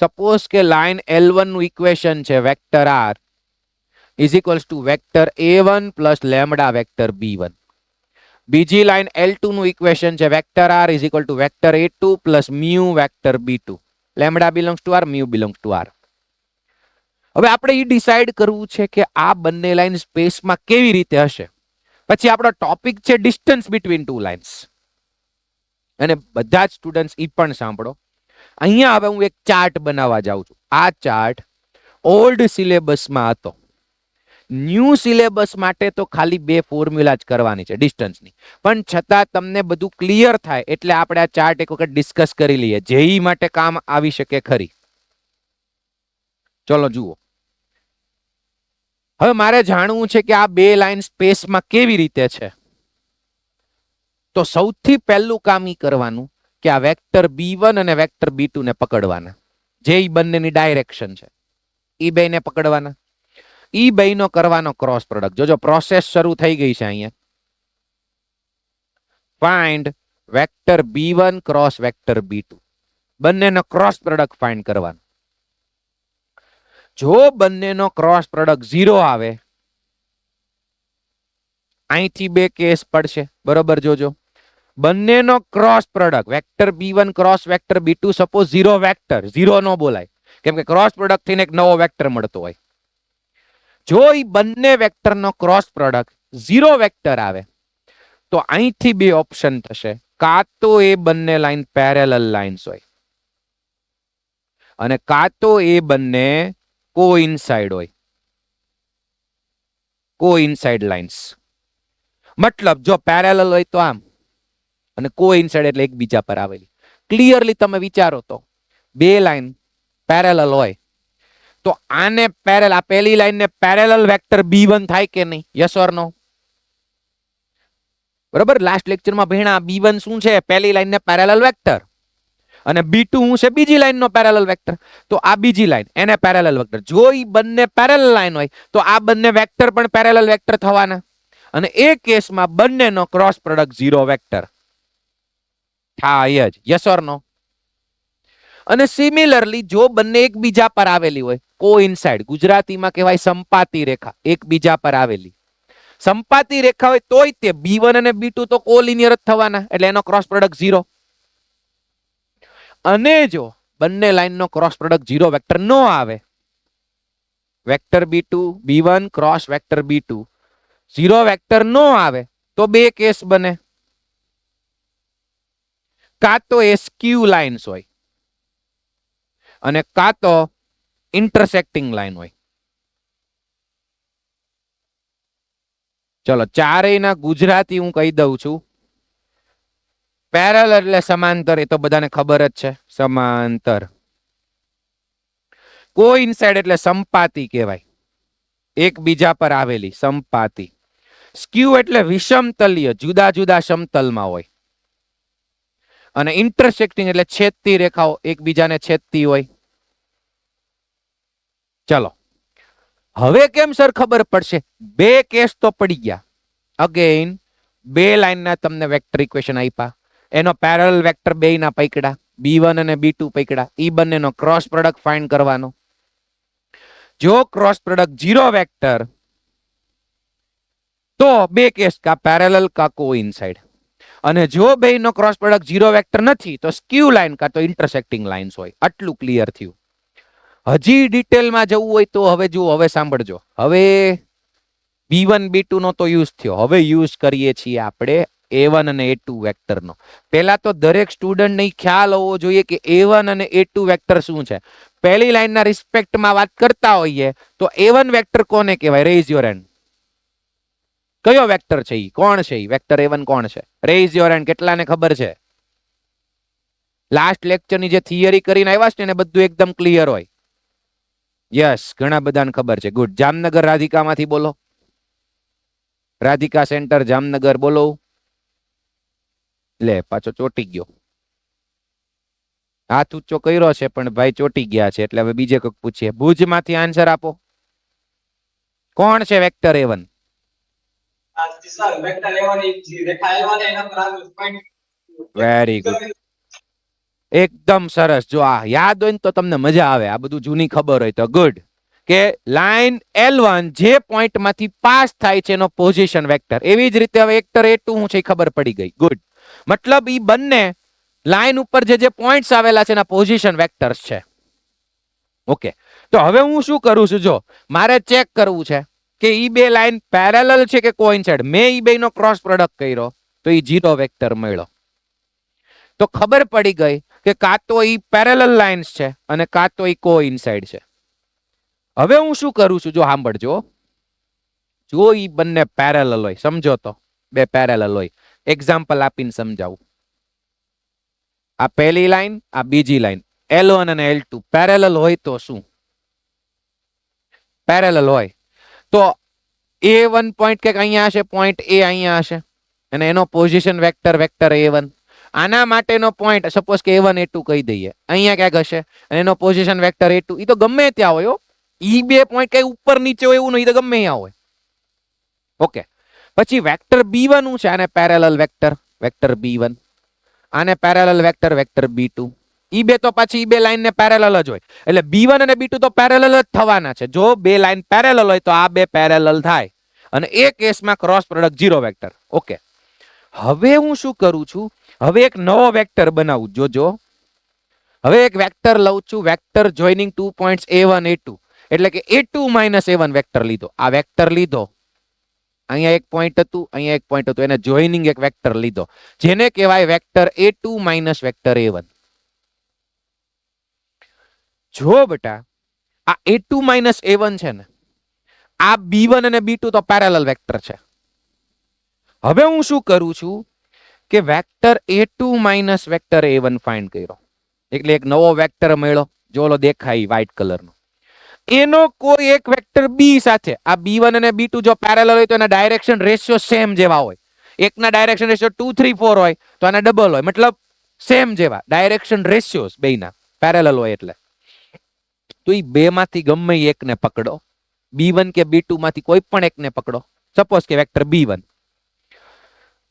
સપોઝ કે લાઈન L1 નું ઇક્વેશન છે vector R is equals to vector A1 plus lambda vector B1. બીજી લાઈન L2 નું ઇક્વેશન છે vector R is equal to vector A2 plus mu vector B2. Lambda belongs to R, mu belongs to R. હવે આપણે એ decide કરવું છે કે આ બંને લાઈન સ્પેસમાં કેવી રીતે હશે. પછી આપણો ટોપિક છે ડિસ્ટન્સ બિટવીન ટુ લાઇન્સ. અને બધા જ સ્ટુડન્ટ્સ ઈ પણ સાંભળો. અહીંયા હવે હું એક ચાર્ટ બનાવવા જાઉં છું. આ ચાર્ટ ઓલ્ડ સિલેબસમાં હતો. ન્યૂ સિલેબસ માટે તો ખાલી 2 ફોર્મ્યુલા જ કરવાની છે ડિસ્ટન્સની. પણ છતાં તમને બધું ક્લિયર થાય એટલે આપણે આ ચાર્ટ એક વખત ડિસ્કસ કરી લઈએ. જેઈ માટે કામ આવી શકે ખરી. ચલો જુઓ. હવે મારે જાણવું છે કે આ બે લાઈન સ્પેસમાં કેવી રીતે છે. તો સૌથી પહેલું કામ ઈ કરવાનું કે આ વેક્ટર B1 અને વેક્ટર B2 ને પકડવાના. જે ઈ બંનેની ડાયરેક્શન છે ઈ બેને પકડવાના. ઈ બેનો કરવાનો ક્રોસ પ્રોડક્ટ. જોજો પ્રોસેસ શરૂ થઈ ગઈ છે અહીંયા. Find vector B1 cross vector B2. બંનેનો ક્રોસ પ્રોડક્ટ ફાઇન્ડ કરવાનો. જો બંનેનો ક્રોસ પ્રોડક્ટ 0 આવે અહીંથી 2 કેસ પડશે. બરોબર જોજો. બંનેનો cross product vector B1 cross vector B2 suppose 0 vector 0 નો બોલાય કેમ કે ક્રોસ પ્રોડક્ટ થઈને એક નવો વેક્ટર મળતો હોય. જો ઈ બંને વેક્ટરનો ક્રોસ પ્રોડક્ટ 0 વેક્ટર આવે તો અહીંથી 2 ઓપ્શન થશે. કાં તો એ બંને લાઈન પેરેલલ લાઈન્સ હોય અને કાં તો એ બંને કોઇન્સાઇડ હોય. કોઇન્સાઇડ લાઈન્સ મતલબ જો પેરેલલ હોય તો આમ અને કોઇન્સાઇડ એટલે એકબીજા પર આવેલી. ક્લિયરલી તમે વિચારો તો 2 લાઈન પેરેલલ હોય તો આને પેરેલલ આ પહેલી લાઈન ને પેરેલલ વેક્ટર B1 થાય કે નહીં? યસ ઓર નો? બરાબર. લાસ્ટ લેક્ચરમાં ભણ્યા B1 શું છે? પહેલી લાઈન ને પેરેલલ વેક્ટર અને B2 શું છે? બીજી લાઈન નો પેરેલલ વેક્ટર. તો આ બીજી લાઈન એને પેરેલલ વેક્ટર. જો ઈ બંને પેરેલલ લાઈન હોય તો આ બંને વેક્ટર પણ પેરેલલ વેક્ટર થવાના અને એ કેસમાં બંનેનો ક્રોસ પ્રોડક્ટ 0 વેક્ટર થાય જ. યસ ઓર નો? અને સિમિલરલી જો બંને એકબીજા પર આવેલી હોય કોઇન્સાઇડ, ગુજરાતીમાં કહેવાય સંપાતી રેખા, એકબીજા પર આવેલી સંપાતી રેખા હોય તોય તે B1 અને B2 તો કોલિનિયર જ થવાના એટલે એનો ક્રોસ પ્રોડક્ટ 0. અને જો બંને લાઈનનો ક્રોસ પ્રોડક્ટ 0 વેક્ટર નો આવે vector B1 cross vector B2 0 vector નો આવે તો 2 કેસ બને. કાં તો એ સ્ક્યુ લાઇન્સ હોય અને કાં તો ઇન્ટરસેક્ટિંગ લાઈન હોય. ચલો ચારેયના ગુજરાતી હું કહી દઉં છું. પેરેલલ એટલે સમાંતર, એ તો બધાને ખબર જ છે સમાંતર. કોઇન્સાઇડ એટલે સંપાતી કહેવાય, એકબીજા પર આવેલી સંપાતી. સ્ક્યુ એટલે વિષમતલીય, જુદા જુદા સમતલમાં હોય. અને ઇન્ટરસેક્ટિંગ એટલે છેદતી રેખાઓ એકબીજાને છેદતી હોય. ચલો હવે કેમ સર ખબર પડશે? 2 કેસ તો પડી ગયા. અગેન 2 લાઈનના તમને વેક્ટર ઇક્વેશન આપ્યા, એનો પેરેલલ વેક્ટર 2 ના પકડ્યા, B1 અને B2 પકડ્યા. ઈ બંનેનો ક્રોસ પ્રોડક્ટ ફાઇન્ડ કરવાનો. જો ક્રોસ પ્રોડક્ટ 0 વેક્ટર તો 2 કેસ, કા પેરેલલ કા કોઇન્સાઇડ. અને જો બેયનો ક્રોસ પ્રોડક્ટ 0 વેક્ટર નથી તો સ્ક્યુ લાઈન કા તો ઇન્ટરસેક્ટિંગ લાઇન્સ હોય. આટલું ક્લિયર થયું. હજી ડિટેલમાં જવું હોય તો હવે જુઓ, હવે સાંભળજો. હવે B1 B2 નો તો યુઝ થયો, હવે યુઝ કરીએ છીએ આપણે A1 અને A2 વેક્ટરનો. પહેલા તો દરેક સ્ટુડન્ટને ખ્યાલ હોવો જોઈએ કે A1 અને A2 વેક્ટર શું છે. પહેલી લાઈનના રિસ્પેક્ટમાં વાત કરતા હોઈએ તો A1 વેક્ટર કોને કહેવાય? Raise your hand. કયો વેક્ટર છે? કોણ છે? વેક્ટર A1 કોણ છે? Raise your hand. કેટલાને ખબર છે? લાસ્ટ લેક્ચરની જે થિયરી કરીને આવ્યા છે ને બધું એકદમ ક્લિયર હોય. યસ, ઘણા બધાને ખબર છે. ગુડ. જામનગર રાધિકામાંથી બોલો. રાધિકા સેન્ટર જામનગર બોલો. લે પાછો ચોટી ગયો. હાથ ઊંચો કર્યો છે પણ ભાઈ ચોટી ગયા છે એટલે હવે બીજે કોઈક પૂછીએ. ભુજમાંથી આન્સર આપો. કોણ છે vector A1? Sir, vector A1 is the Rekha A1 है ना पर point વેરી ગુડ, એકદમ સરસ. જો આ યાદ હોય ને તો તમને મજા આવે, આ બધું જૂની ખબર હોય તો ગુડ. કે લાઈન L1 જે પોઈન્ટ માંથી પાસ થાય છે એનો પોઝિશન વેક્ટર. એવી જ રીતે હવે વેક્ટર A2 હું છે એ ખબર પડી ગઈ. ગુડ. મતલબ ઈ બંને લાઈન ઉપર જે પોઈન્ટ્સ આવેલા છે એના પોઝિશન વેક્ટર્સ છે. ઓકે, તો હવે હું શું કરું છું, જો મારે ચેક કરવું છે કે ઈ બે લાઈન પેરેલલ છે કે કોઇન્સાઇડ. મેં ઈ બેનો ક્રોસ પ્રોડક્ટ કર્યો તો ઈ 0 વેક્ટર મળ્યો. તો ખબર પડી ગઈ કે કાં તો ઈ પેરેલલ લાઇન્સ છે અને કાં તો ઈ કોઇન્સાઇડ છે. હવે હું શું કરું છું, જો સાંભળજો. જો ઈ બંને પેરેલલ હોય, સમજો તો બે પેરેલલ હોય, એક્ઝામ્પલ આપીને સમજાવું. આ પહેલી લાઈન, આ બીજી લાઈન, L1 અને L2 પેરેલલ હોય તો શું? પેરેલલ હોય તો A1 પોઈન્ટ કે અહીંયા હશે, પોઈન્ટ A અહીંયા હશે અને એનો પોઝિશન વેક્ટર વેક્ટર A1. આના માટેનો પોઈન્ટ સપોઝ કે A1 A2 કહી દઈએ, અહીંયા ક્યાંક હશે અને એનો પોઝિશન વેક્ટર A2. ઈ તો ગમે ત્યાં હોય. ઈ બે પોઈન્ટ કઈ ઉપર નીચે હોય એવું નહીં, તો ગમે ત્યાં હોય. ઓકે, પછી વેક્ટર B1 છે, આને પેરેલલ વેક્ટર વેક્ટર B1, આને પેરેલલ વેક્ટર વેક્ટર B2. ઈ બે તો પાછી ઈ બે લાઈન ને પેરેલલ જ હોય, એટલે B1 અને B2 તો પેરેલલ જ થવાના છે. જો બે લાઈન પેરેલલ હોય તો આ બે પેરેલલ થાય અને એ કેસમાં ક્રોસ પ્રોડક્ટ 0 વેક્ટર. ઓકે, હવે હું શું કરું છું, હવે એક નવો વેક્ટર બનાવું. જોજો, હવે એક વેક્ટર લઉં છું, vector joining 2 points A1 A2, એટલે કે A2 માઇનસ A1 વેક્ટર લીધો. આ વેક્ટર લીધો, અહીંયા એક પોઈન્ટ હતું, અહીંયા એક પોઈન્ટ હતું, એને જોઈનિંગ એક વેક્ટર લીધો, જેને કહેવાય vector A2 minus vector A1. જો બેટા આ A2 માઇનસ A1 છે ને, આ B1 અને B2 તો પેરેલલ વેક્ટર છે. હવે હું શું કરું છું કે vector A2 minus vector A1 find કર્યો, એટલે એક નવો વેક્ટર મળ્યો. જો ઓલો દેખાય વ્હાઇટ કલરનો, એનો કોઈ એક વેક્ટર B સાથે, આ B1 અને B2 જો પેરેલલ હોય તો એના ડાયરેક્શન રેશિયો સેમ જેવા હોય. એકના ડાયરેક્શન રેશિયો 2 3 4 હોય તો આના ડબલ હોય, મતલબ સેમ જેવા ડાયરેક્શન રેશિયોસ બેયના પેરેલલ હોય. એટલે તો ઈ બે માંથી ગમે એકને પકડો, B1 કે B2 માંથી કોઈ પણ એકને પકડો. સપોઝ કે વેક્ટર B1,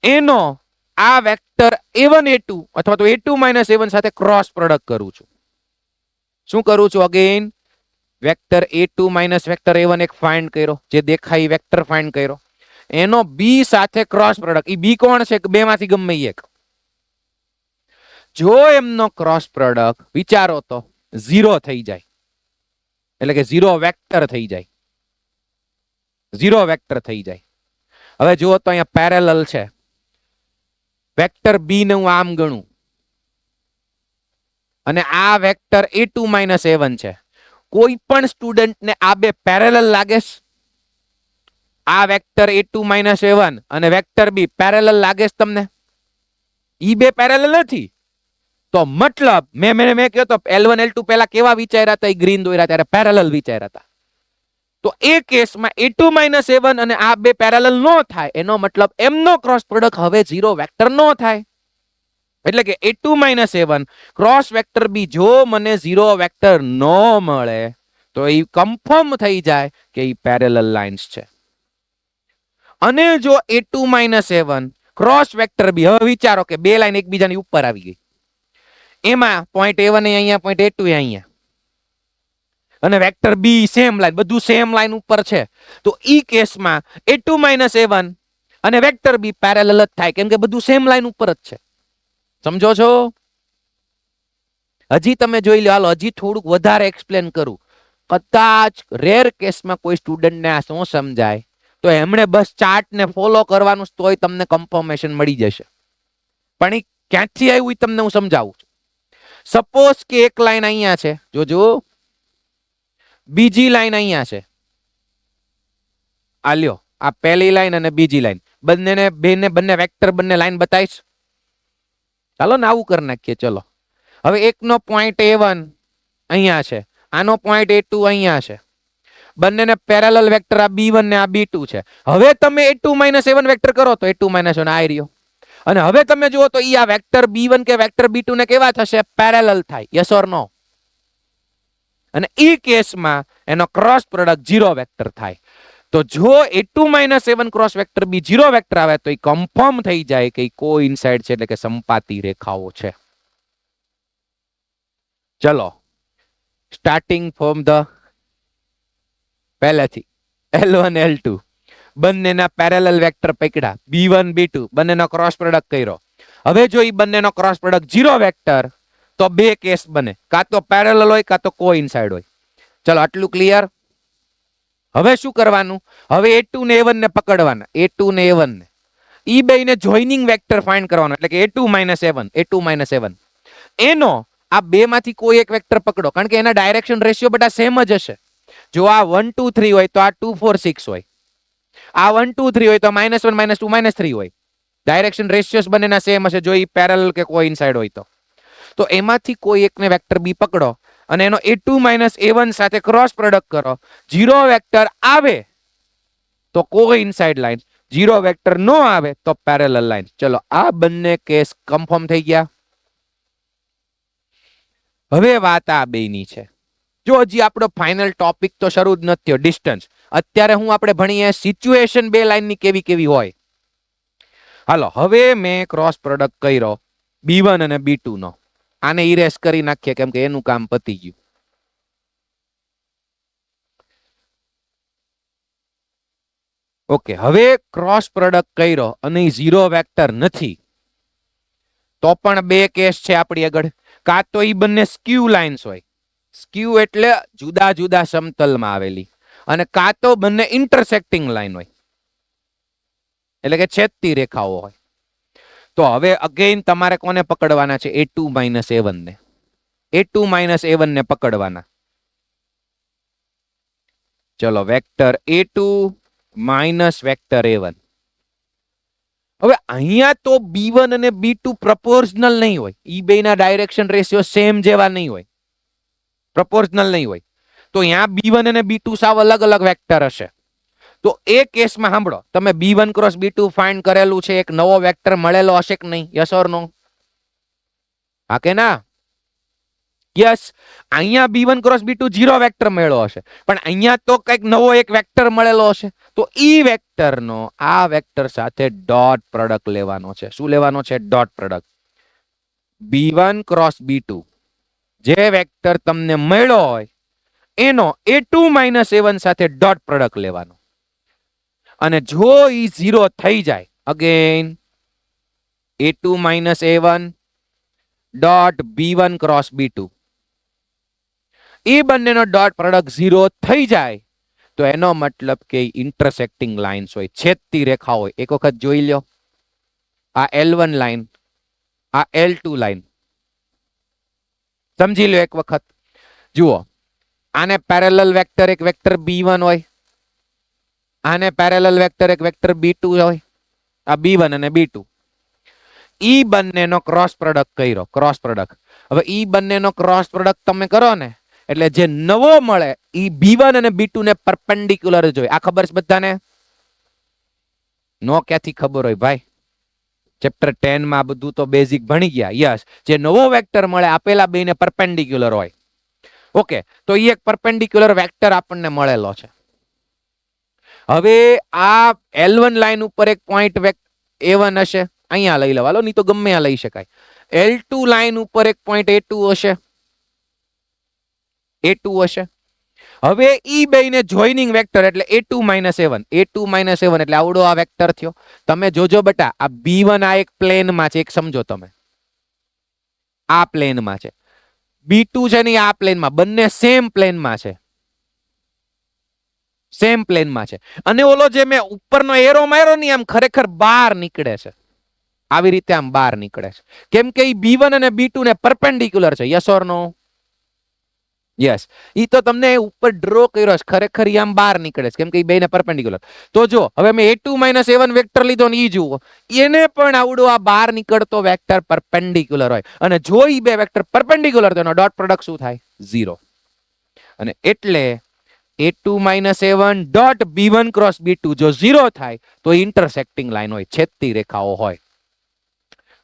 એનો આ વેક્ટર A1 A2 અથવા તો A2 માઇનસ A1 સાથે ક્રોસ પ્રોડક્ટ કરું છું. શું કરું છું? Again vector A2 minus vector A1 એક ફાઇન્ડ કર્યો, જે દેખાય વેક્ટર ફાઇન્ડ કર્યો, એનો B સાથે ક્રોસ પ્રોડક્ટ. ઈ B કોણ છે? બે માંથી ગમે એક. જો એમનો ક્રોસ પ્રોડક્ટ વિચારો તો 0 થઈ જાય, એટલે કે 0 વેક્ટર થઈ જાય. 0 વેક્ટર થઈ જાય. હવે જુઓ તો અહીંયા પેરેલલ છે. વેક્ટર B ને હું આમ ગણું અને આ વેક્ટર A2 માઇનસ A1 છે. કોઈ પણ સ્ટુડન્ટને આ બે પેરેલલ લાગે છે? આ વેક્ટર A2 માઇનસ A1 અને વેક્ટર B પેરેલલ લાગે છે તમને? ઈ બે પેરેલલ નથી. તો મતલબ મેં કહ્યું તો L1 L2 પહેલા કેવા વિચાર્યા હતા? ગ્રીન દોર્યા ત્યારે પેરેલલ વિચાર્યા હતા. તો એ કેસમાં A2 માઇનસ A1 અને આ બે પેરેલલ નો થાય, એનો મતલબ એમનો ક્રોસ પ્રોડક્ટ હવે 0 વેક્ટર નો થાય. એટલે કે A2 minus A1 cross vector B જો મને 0 વેક્ટર નો મળે તો એ કન્ફર્મ થઈ જાય કે એ પેરેલલ લાઇન્સ છે. અને જો A2 minus A1 cross vector B, હવે વિચારો કે બે લાઈન એકબીજાની ઉપર આવી ગઈ, એમાં પોઈન્ટ A1 અહીંયા, પોઈન્ટ A2 અહીંયા, અને વેક્ટર B સેમ લાઈન, બધું સેમ લાઈન ઉપર છે, તો ઈ કેસમાં A2 માઇનસ A1 અને વેક્ટર B પેરેલલ જ થાય, કેમ કે બધું સેમ લાઈન ઉપર જ છે. સમજો છો? હજી તમે જોઈ લો. હાલો હજી થોડુંક વધારે એક્સપ્લેન કરું. કદાચ રેર કેસમાં કોઈ સ્ટુડન્ટને આ શું સમજાય તો એમણે બસ ચાર્ટ ને ફોલો કરવાનું, તોય તમને કન્ફર્મેશન મળી જશે. પણ એ ક્યાંથી આવ્યું એ તમને હું સમજાવું છું. સપોઝ કે એક લાઈન અહીંયા છે, જોજો, બીજી લાઈન અહીંયા છે. આ લ્યો, આ પહેલી લાઈન અને બીજી લાઈન, બંને વેક્ટર, બંને લાઈન બતાવીશ. ચાલો ને આવું કરી નાખીએ. ચલો, હવે એકનો પોઈન્ટ A1 અહીંયા છે, આનો પોઈન્ટ A2 અહીંયા છે, બંનેને પેરેલલ વેક્ટર આ B1 ને આ B2 છે. હવે તમે A2 માઇનસ A1 વેક્ટર કરો તો A2 માઇનસ A1 આ રહ્યો. અને હવે તમે જુઓ તો ઈ આ વેક્ટર B1 કે વેક્ટર B2 ને કેવા થશે? પેરેલલ થાય. યસ ઓર નો? અને ઈ કેસમાં એનો ક્રોસ પ્રોડક્ટ 0 વેક્ટર થાય. તો જો A2 minus A1 cross vector B 0 vector આવે તો એ કન્ફર્મ થઈ જાય કે કોઇન્સાઇડ છે, એટલે કે સંપાતી રેખાઓ છે. ચલો સ્ટાર્ટિંગ ફ્રોમ ધ પહેલેથી L1 L2 બંનેના પેરેલલ વેક્ટર પકડ્યા, B1 B2 બંનેનો ક્રોસ પ્રોડક્ટ કર્યો. હવે જો એ બંનેનો ક્રોસ પ્રોડક્ટ 0 વેક્ટર તો બે કેસ બને, કાં તો પેરેલલ હોય કાં તો કોઇન્સાઇડ હોય. ચલો આટલું ક્લિયર. હવે શું કરવાનું? હવે A2 ને A1 ને પકડવાના, A2 ને A1 ને ઈ બેયને જોઈનિંગ વેક્ટર ફાઇન્ડ કરવાનો, એટલે કે A2 માઇનસ A1 એનો આ બે માંથી કોઈ એક વેક્ટર પકડો, કારણ કે એના ડાયરેક્શન રેશિયો બધા સેમ જ હશે. જો આ 1 2 3 હોય તો આ 2 4 6 હોય, આ 1 2 3 હોય તો -1 -2 -3 હોય. ડાયરેક્શન રેશિયોસ બંનેના સેમ હશે જો એ પેરેલલ કે કોઇન્સાઇડ હોય તો એમાંથી કોઈ એકને વેક્ટર બી પકડો અને એનો A2 માઇનસ A1 સાથે ક્રોસ પ્રોડક્ટ કરો. 0 વેક્ટર આવે તો કોઇન્સાઇડ લાઈન, 0 વેક્ટર નો આવે તો પેરેલલ લાઈન. ચલો આ બંને કેસ કન્ફર્મ થઈ ગયા. હવે વાત આ બેની છે. જો હજી આપણો ફાઇનલ ટોપિક તો શરૂ જ નથી થયો, ડિસ્ટન્સ. અત્યારે હું આપણે ભણીએ સિચ્યુએશન બે લાઈનની કેવી કેવી હોય. હાલો હવે મેં ક્રોસ પ્રોડક્ટ કર્યો B1 અને B2 નો. આને ઇરેઝ કરી નાખીએ કેમ કે એનું કામ પતી ગયું. ઓકે, હવે ક્રોસ પ્રોડક્ટ કર્યો અને 0 વેક્ટર નથી તો પણ બે કેસ છે આપણી આગળ. કાં તો એ બંને સ્ક્યુ લાઇન્સ હોય, સ્ક્યુ એટલે જુદા જુદા સમતલમાં આવેલી, અને કાં તો બંને ઇન્ટરસેક્ટિંગ લાઈન હોય, એટલે કે છેદતી રેખાઓ હોય. તો હવે અગેઇન તમારે કોને પકડવાના છે? A2 માઇનસ A1 ને. A2 માઇનસ A1 ને પકડવાના. ચલો vector A2 minus vector A1. હવે અહીંયા તો B1 અને B2 પ્રપોર્શનલ નહીં હોય, ઈ બેના ડાયરેક્શન રેશિયો સેમ જેવા નહીં હોય, પ્રપોર્શનલ નહીં હોય. તો અહીંયા B1 અને B2 સાવ અલગ અલગ વેક્ટર હશે. તો એ કેસમાં સાંભળો, તમે B1 ક્રોસ B2 ફાઇન્ડ કરેલું છે, એક નવો વેક્ટર મળેલો હશે કે નહીં? યસ ઓર નો? હા કે ના? યસ. અહીંયા B1 ક્રોસ B2 0 વેક્ટર મળ્યો હશે, પણ અહીંયા તો કંઈક નવો એક વેક્ટર મળેલો હશે. તો ઈ વેક્ટરનો આ વેક્ટર સાથે ડોટ પ્રોડક્ટ લેવાનો છે. શું લેવાનો છે? Dot product. B1 cross B2 જે વેક્ટર તમને મળ્યો હોય એનો A2 માઇનસ A1 સાથે ડોટ પ્રોડક્ટ લેવાનો. અને જો ઈ 0 થઈ જાય, again A2 minus A1 dot B1 cross B2, એ બંનેનો ડોટ પ્રોડક્ટ 0 થઈ જાય તો એનો મતલબ કે ઇન્ટરસેક્ટિંગ લાઇન્સ હોય, છેદતી રેખા હોય. એક વખત જોઈ લો, આ L1 લાઈન, આ L2 લાઈન સમજી લો એક વખત. જુઓ, આને પેરેલલ વેક્ટર એક વેક્ટર B1 હોય, આને પેરેલલ વેક્ટર એક વેક્ટર B2 હોય, આ B1 અને B2. ઈ બંનેનો ક્રોસ પ્રોડક્ટ કર્યો, ક્રોસ પ્રોડક્ટ. હવે ઈ બંનેનો ક્રોસ પ્રોડક્ટ તમે કરો ને એટલે જે નવો મળે ઈ B1 અને B2 ને પરપેન્ડિક્યુલર જ હોય. આ ખબર છે બધાને? નો ક્યાંથી ખબર હોય ભાઈ? ચેપ્ટર 10 માં બધું તો બેઝિક ભણી ગયા. યસ, જે નવો વેક્ટર મળે આપેલા બેને પરપેન્ડિક્યુલર હોય. ઓકે, તો ઈ એક પરપેન્ડિક્યુલર વેક્ટર આપણને મળેલો છે. હવે આ L1 લાઈન ઉપર એક પોઈન્ટ A1 હશે, અહીંયા લઈ લેવાલો, નહીં તો ગમે આ લઈ શકાય. L2 લાઈન ઉપર એક પોઈન્ટ A2 હશે, A2 હશે. હવે ઈ બેને જોઈનિંગ વેક્ટર એટલે A2 minus A1, A2 minus A1 એટલે આવડો આ વેક્ટર થયો. તમે જોજો બેટા, આ B1 આ એક પ્લેનમાં છે, એક સમજો તમે, આ પ્લેનમાં છે. B2 છે ને આ પ્લેનમાં, બંને સેમ પ્લેનમાં છે, સેમ પ્લેનમાં છે. અને ઓલો જે મેં ઉપરનો એરો માર્યો ને આમ ખરેખર બહાર નીકળે છે, આવી રીતે આમ બહાર નીકળે છે, કેમ કે ઈ B1 અને B2 ને પરપેન્ડિક્યુલર છે. Yes or no? યસ. ઈ તો તમને ઉપર ડ્રો કર્યો છે, ખરેખર ઈ આમ બહાર નીકળે છે કેમ કે ઈ બેને પરપેન્ડિક્યુલર. તો જો હવે મેં A2 માઇનસ A1 વેક્ટર લીધો ને ઈ જુઓ, એને પણ આવડો આ બહાર નીકળતો વેક્ટર પરપેન્ડિક્યુલર હોય. અને જો ઈ બે વેક્ટર પરપેન્ડિક્યુલર તો એનો ડોટ પ્રોડક્ટ શું થાય? 0. અને એટલે A2 minus A1 dot B1 cross B2 જો 0 થાય તો ઇન્ટરસેક્ટિંગ લાઈન હોય, છેદતી રેખાઓ હોય.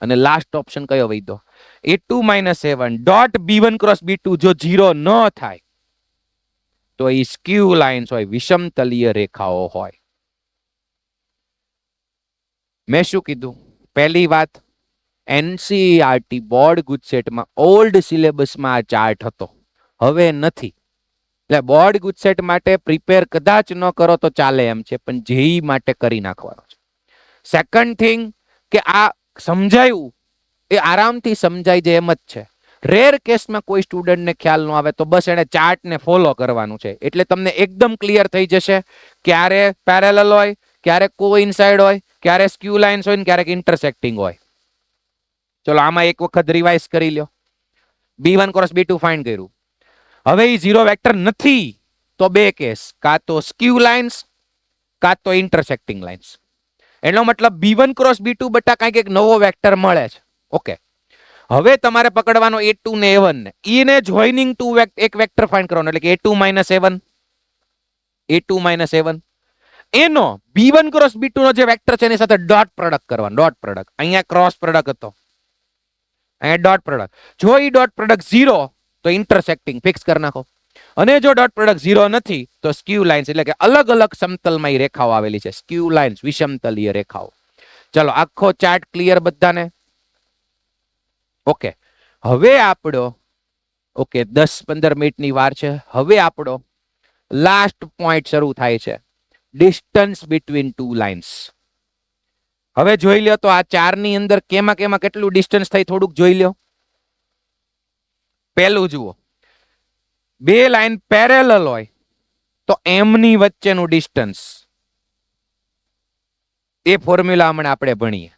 અને લાસ્ટ ઓપ્શન કયો વૈધો? A2 minus A1 dot B1 cross B2 જો 0 ન થાય તો એ સ્ક્યુ લાઇન્સ હોય, વિષમતલીય રેખાઓ હોય. મેં શું કીધું? પહેલી વાત, એનસીઈઆરટી બોર્ડ ગુજસેટમાં ઓલ્ડ સિલેબસમાં આ ચાર્ટ હતો, હવે નથી. એટલે બોર્ડ ગુજસેટ માટે પ્રિપેર કદાચ ન કરો તો ચાલે એમ છે, પણ જેઈ માટે કરી નાખવાનો છે. સેકન્ડ થિંગ કે આ સમજાયું એ આરામથી સમજાય જાય એમ જ છે. રેર કેસમાં કોઈ સ્ટુડન્ટને ખ્યાલ ન આવે તો બસ એને ચાર્ટને ફોલો કરવાનું છે, એટલે તમને એકદમ ક્લિયર થઈ જશે ક્યારે પેરેલલ હોય, ક્યારે કોઇન્સાઇડ હોય, ક્યારે સ્ક્યુ લાઇન્સ હોય ને ક્યારેક ઇન્ટરસેક્ટિંગ હોય. ચલો આમાં એક વખત રિવાઇઝ કરી લ્યો. B1 ક્રોસ B2 ફાઇન્ડ કર્યું. હવે એ ઝીરો વેક્ટર નથી તો બે કેસ, કાં તો સ્ક્યુ લાઇન્સ કાં તો ઇન્ટરસેક્ટિંગ લાઇન્સ. એનો મતલબ B1 ક્રોસ B2 બટા કાંઈક એક નવો વેક્ટર મળે છે. ઓકે, હવે તમારે પકડવાનો A2 ને A1 ને, એને જોઈનિંગ ટુ એક વેક્ટર ફાઇન્ડ કરવાનો, એટલે કે A2 minus A1, A2 minus A1. એનો B1 ક્રોસ B2 નો જે વેક્ટર છે એની સાથે ડોટ પ્રોડક્ટ કરવાનો. ડોટ પ્રોડક્ટ, અહીંયા ક્રોસ પ્રોડક્ટ હતો, અહીંયા ડોટ પ્રોડક્ટ. જો એ ડોટ પ્રોડક્ટ 0 તો ઇન્ટરસેક્ટિંગ ફિક્સ કરી નાખો, અને જો ડોટ પ્રોડક્ટ 0 નથી તો સ્ક્યુ લાઇન્સ, એટલે કે અલગ અલગ સમતલમાં એ રેખાઓ આવેલી છે, સ્ક્યુ લાઇન્સ, વિષમતલીય રેખાઓ. ચલો આખો ચાર્ટ ક્લિયર બધાને? ઓકે, હવે આપણો ઓકે 10-15 મિનિટની વાર છે. હવે આપણો લાસ્ટ પોઈન્ટ શરૂ થાય છે, ડિસ્ટન્સ બિટવીન ટુ લાઇન્સ. હવે જોઈ લ્યો તો આ ચારની અંદર કેમાં કેમાં કેટલું ડિસ્ટન્સ થાય થોડુંક જોઈ લ્યો. પહેલું જુઓ, બે લાઈન પેરેલલ હોય તો એમની વચ્ચેનું ડિસ્ટન્સ, એ ફોર્મ્યુલા હમણાં આપણે ભણીએ.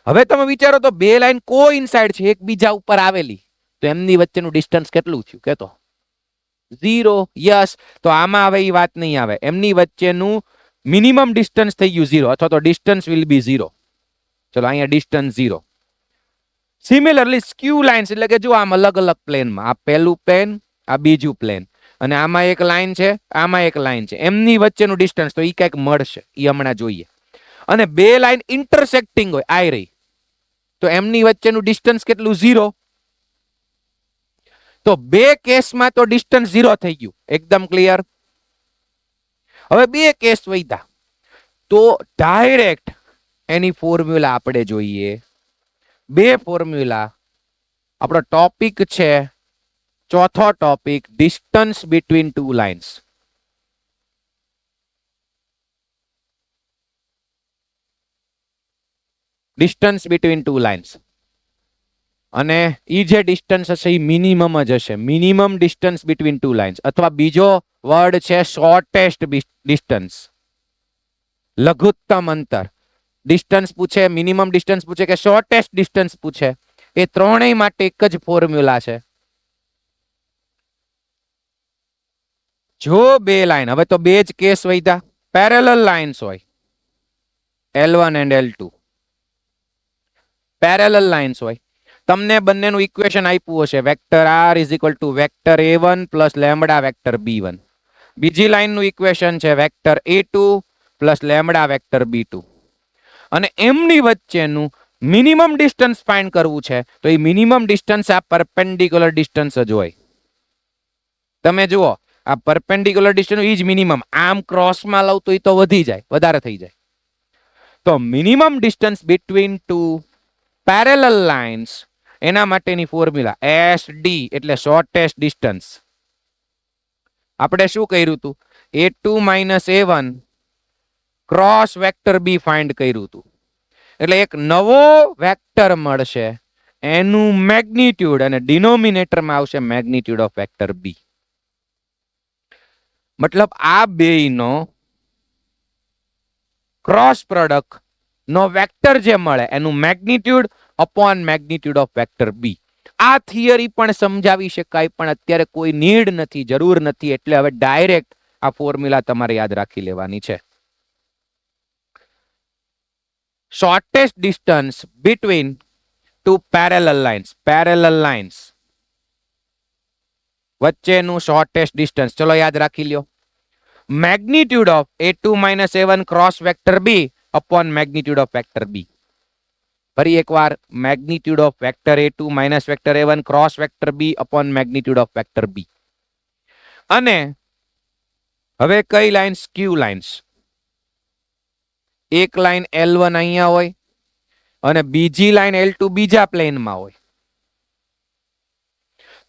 હવે તમે વિચારો તો બે લાઈન કોઇન્સાઇડ છે, એકબીજા ઉપર આવેલી, તો એમની વચ્ચેનું ડિસ્ટન્સ કેટલું થયું કેતો? 0. યસ, તો આમાં હવે એ વાત નહીં આવે. એમની વચ્ચેનું મિનિમમ ડિસ્ટન્સ થઈ ગયું 0, અથવા તો ડિસ્ટન્સ વિલ બી 0. ચલો અહીંયા ડિસ્ટન્સ 0. સિમિલરલી સ્ક્યુ લાઇન્સ, એટલે કે જો આમ અલગ અલગ પ્લેનમાં, આ પહેલું પ્લેન, આ બીજું પ્લેન, અને આમાં એક લાઈન છે, આમાં એક લાઈન છે, એમની વચ્ચેનું ડિસ્ટન્સ તો એ કંઈક મળશે, એ હમણાં જોઈએ. અને બે લાઈન ઇન્ટરસેક્ટિંગ હોય, આ રહી, તો એમની વચ્ચેનું ડિસ્ટન્સ કેટલું? 0. તો બે કેસમાં તો ડિસ્ટન્સ 0 થઈ ગયું, એકદમ ક્લિયર. હવે બે કેસ વધ્યા, તો ડાયરેક્ટ એની ફોર્મ્યુલા આપણે જોઈએ. બે ફોર્મ્યુલા. આપણો ટોપિક છે ચોથો topic, distance between two lines. Distance between two lines, અને ઈ જે ડિસ્ટન્સ હશે એ મિનિમમ જ હશે, minimum distance between two lines. અથવા બીજો વર્ડ છે શોર્ટેસ્ટ ડિસ્ટન્સ, લઘુત્તમ અંતર. ડિસ્ટન્સ પૂછે, મિનિમમ ડિસ્ટન્સ પૂછે કે શોર્ટેસ્ટ ડિસ્ટન્સ પૂછે, એ ત્રણેય માટે એક જ ફોર્મ્યુલા છે. જો બે લાઈન, હવે તો બે જ કેસ વધ્યા, પેરેલલ લાઇન્સ હોય, L1 and L2 parallel lines હોય, તમને બંનેનું ઇક્વેશન આપ્યું હશે, vector R is equal to vector A1 plus lambda vector B1. બીજી લાઈનનું ઇક્વેશન છે vector A2 plus lambda vector B2. અને એમની વચ્ચેનું મિનિમમ ડિસ્ટન્સ ફાઇન્ડ કરવું છે, તો એ મિનિમમ ડિસ્ટન્સ આ પરપેન્ડિક્યુલર ડિસ્ટન્સ જ હોય. તમે જુઓ, આ પરપેન્ડિક્યુલર ડિસ્ટન્સ ઈ જ મિનિમમ. આમ ક્રોસમાં લઉં તો એ તો વધી જાય, વધારે થઈ જાય. તો minimum distance between two parallel lines, એના માટેની ફોર્મ્યુલા SD, એટલે શોર્ટેસ્ટ ડિસ્ટન્સ. આપણે શું કર્યું હતું? A2 minus A1 cross vector B find કર્યું હતું. એટલે એક નવો વેક્ટર મળશે, એનું મેગ્નિટ્યુડ, અને ડિનોમિનેટરમાં આવશે મેગ્નિટ્યુડ ઓફ વેક્ટર B. મતલબ આ બેયનો ક્રોસ પ્રોડક્ટ નો વેક્ટર જે મળે એનું magnitude upon magnitude of vector B. આ થિયરી પણ સમજાવી શકાય, પણ અત્યારે કોઈ નીડ નથી, જરૂર નથી, એટલે હવે ડાયરેક્ટ આ ફોર્મ્યુલા તમારે યાદ રાખી લેવાની છે. Shortest distance between two parallel lines, parallel lines વચ્ચેનું શોર્ટેસ્ટ ડિસ્ટન્સ, ચલો યાદ રાખી લ્યો. Magnitude of A2 minus A1 cross vector B upon magnitude of vector B. ફરી એકવાર, magnitude of vector A2 minus vector A1 cross vector B upon magnitude of vector B. અને હવે કઈ લાઈન? Skew lines. એક લાઈન L1 અહીંયા હોય અને બીજી લાઈન L2 બીજા પ્લેનમાં હોય,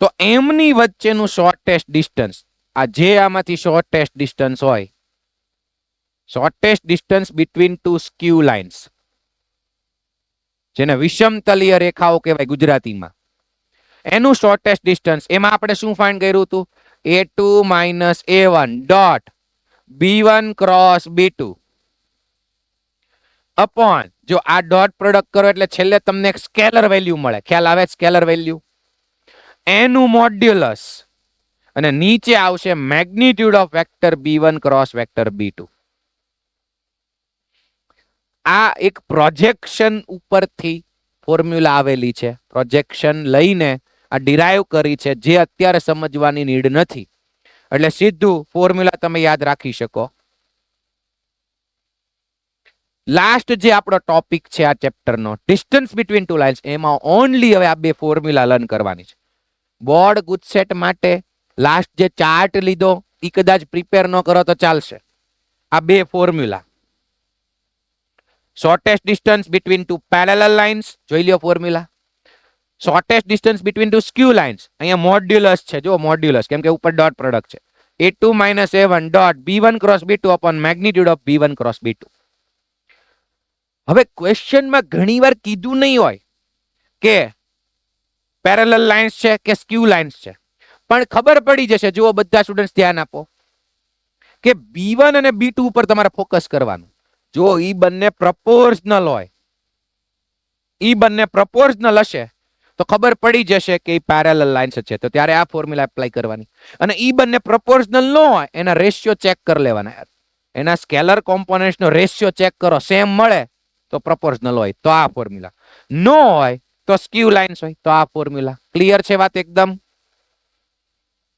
તો એમની વચ્ચેનું શોર્ટેસ્ટ ડિસ્ટન્સ, આ જે આમાંથી શોર્ટેસ્ટ ડિસ્ટન્સ હોય, shortest distance between two skew lines, જેને વિષમતલીય રેખાઓ કહેવાય ગુજરાતીમાં, એનું શોર્ટેસ્ટ ડિસ્ટન્સ, એમાં આપણે શું ફાઇન્ડ કર્યું હતું? A2 minus A1 dot B1 cross B2 upon, જો આ ડોટ પ્રોડક્ટ કરો એટલે છેલ્લે તમને એક સ્કેલર વેલ્યુ મળે. ખ્યાલ આવે? સ્કેલર વેલ્યુ એનું મોડ્યુલસ, અને નીચે આવશે magnitude of vector B1 cross vector B2. આ એક પ્રોજેક્શન ઉપરથી ફોર્મ્યુલા આવેલી છે. પ્રોજેક્શન લઈને આ ડિરાઈવ કરી છે, જે અત્યારે સમજવાની નીડ નથી, એટલે સીધું ફોર્મ્યુલા તમે યાદ રાખી શકો. લાસ્ટ જે આપણો ટોપિક છે આ ચેપ્ટરનો, ડિસ્ટન્સ બિટવીન ટુ લાઇન્સ, એમાં ઓનલી હવે આ બે ફોર્મ્યુલા લર્ન કરવાની છે. બોર્ડ ગુજસેટ માટે લાસ્ટ જે ચાર્ટ લીધો એ કદાચ પ્રિપેર ન કરો તો ચાલશે. આ બે formula, shortest distance between two parallel lines, જોઈ લ્યો formula. Shortest distance between two skew lines, અહીંયા મોડ્યુલસ છે, જો મોડ્યુલસ, કેમ કે ઉપર ડોટ પ્રોડક્ટ છે. A2 minus A1 dot B1 cross B2 upon magnitude of B1 cross B2. હવે ક્વેશ્ચનમાં ઘણીવાર કીધું નહીં હોય કે પેરેલલ લાઇન્સ છે કે સ્ક્યુ લાઇન્સ છે, પણ ખબર પડી જશે. જુઓ બધા સ્ટુડન્ટ્સ ધ્યાન આપો કે B1 અને B2 ઉપર તમારે ફોકસ કરવાનું. જો ઈ બંને પ્રપોર્શનલ હોય, ઈ બંને પ્રપોર્શનલ હશે તો ખબર પડી જશે કે ઈ પેરેલલ લાઇન્સ છે, તો ત્યારે આ ફોર્મ્યુલા એપ્લાય કરવાની. અને ઈ બંને પ્રપોર્શનલ ન હોય એના રેશિયો ચેક કરી લેવાના. એના સ્કેલર કોમ્પોનેન્ટ્સનો રેશિયો ચેક કરો, સેમ મળે તો પ્રપોર્શનલ હોય તો આ ફોર્મ્યુલા, નો હોય તો સ્ક્યુ લાઇન્સ હોય તો આ ફોર્મ્યુલા. ક્લિયર છે વાત એકદમ?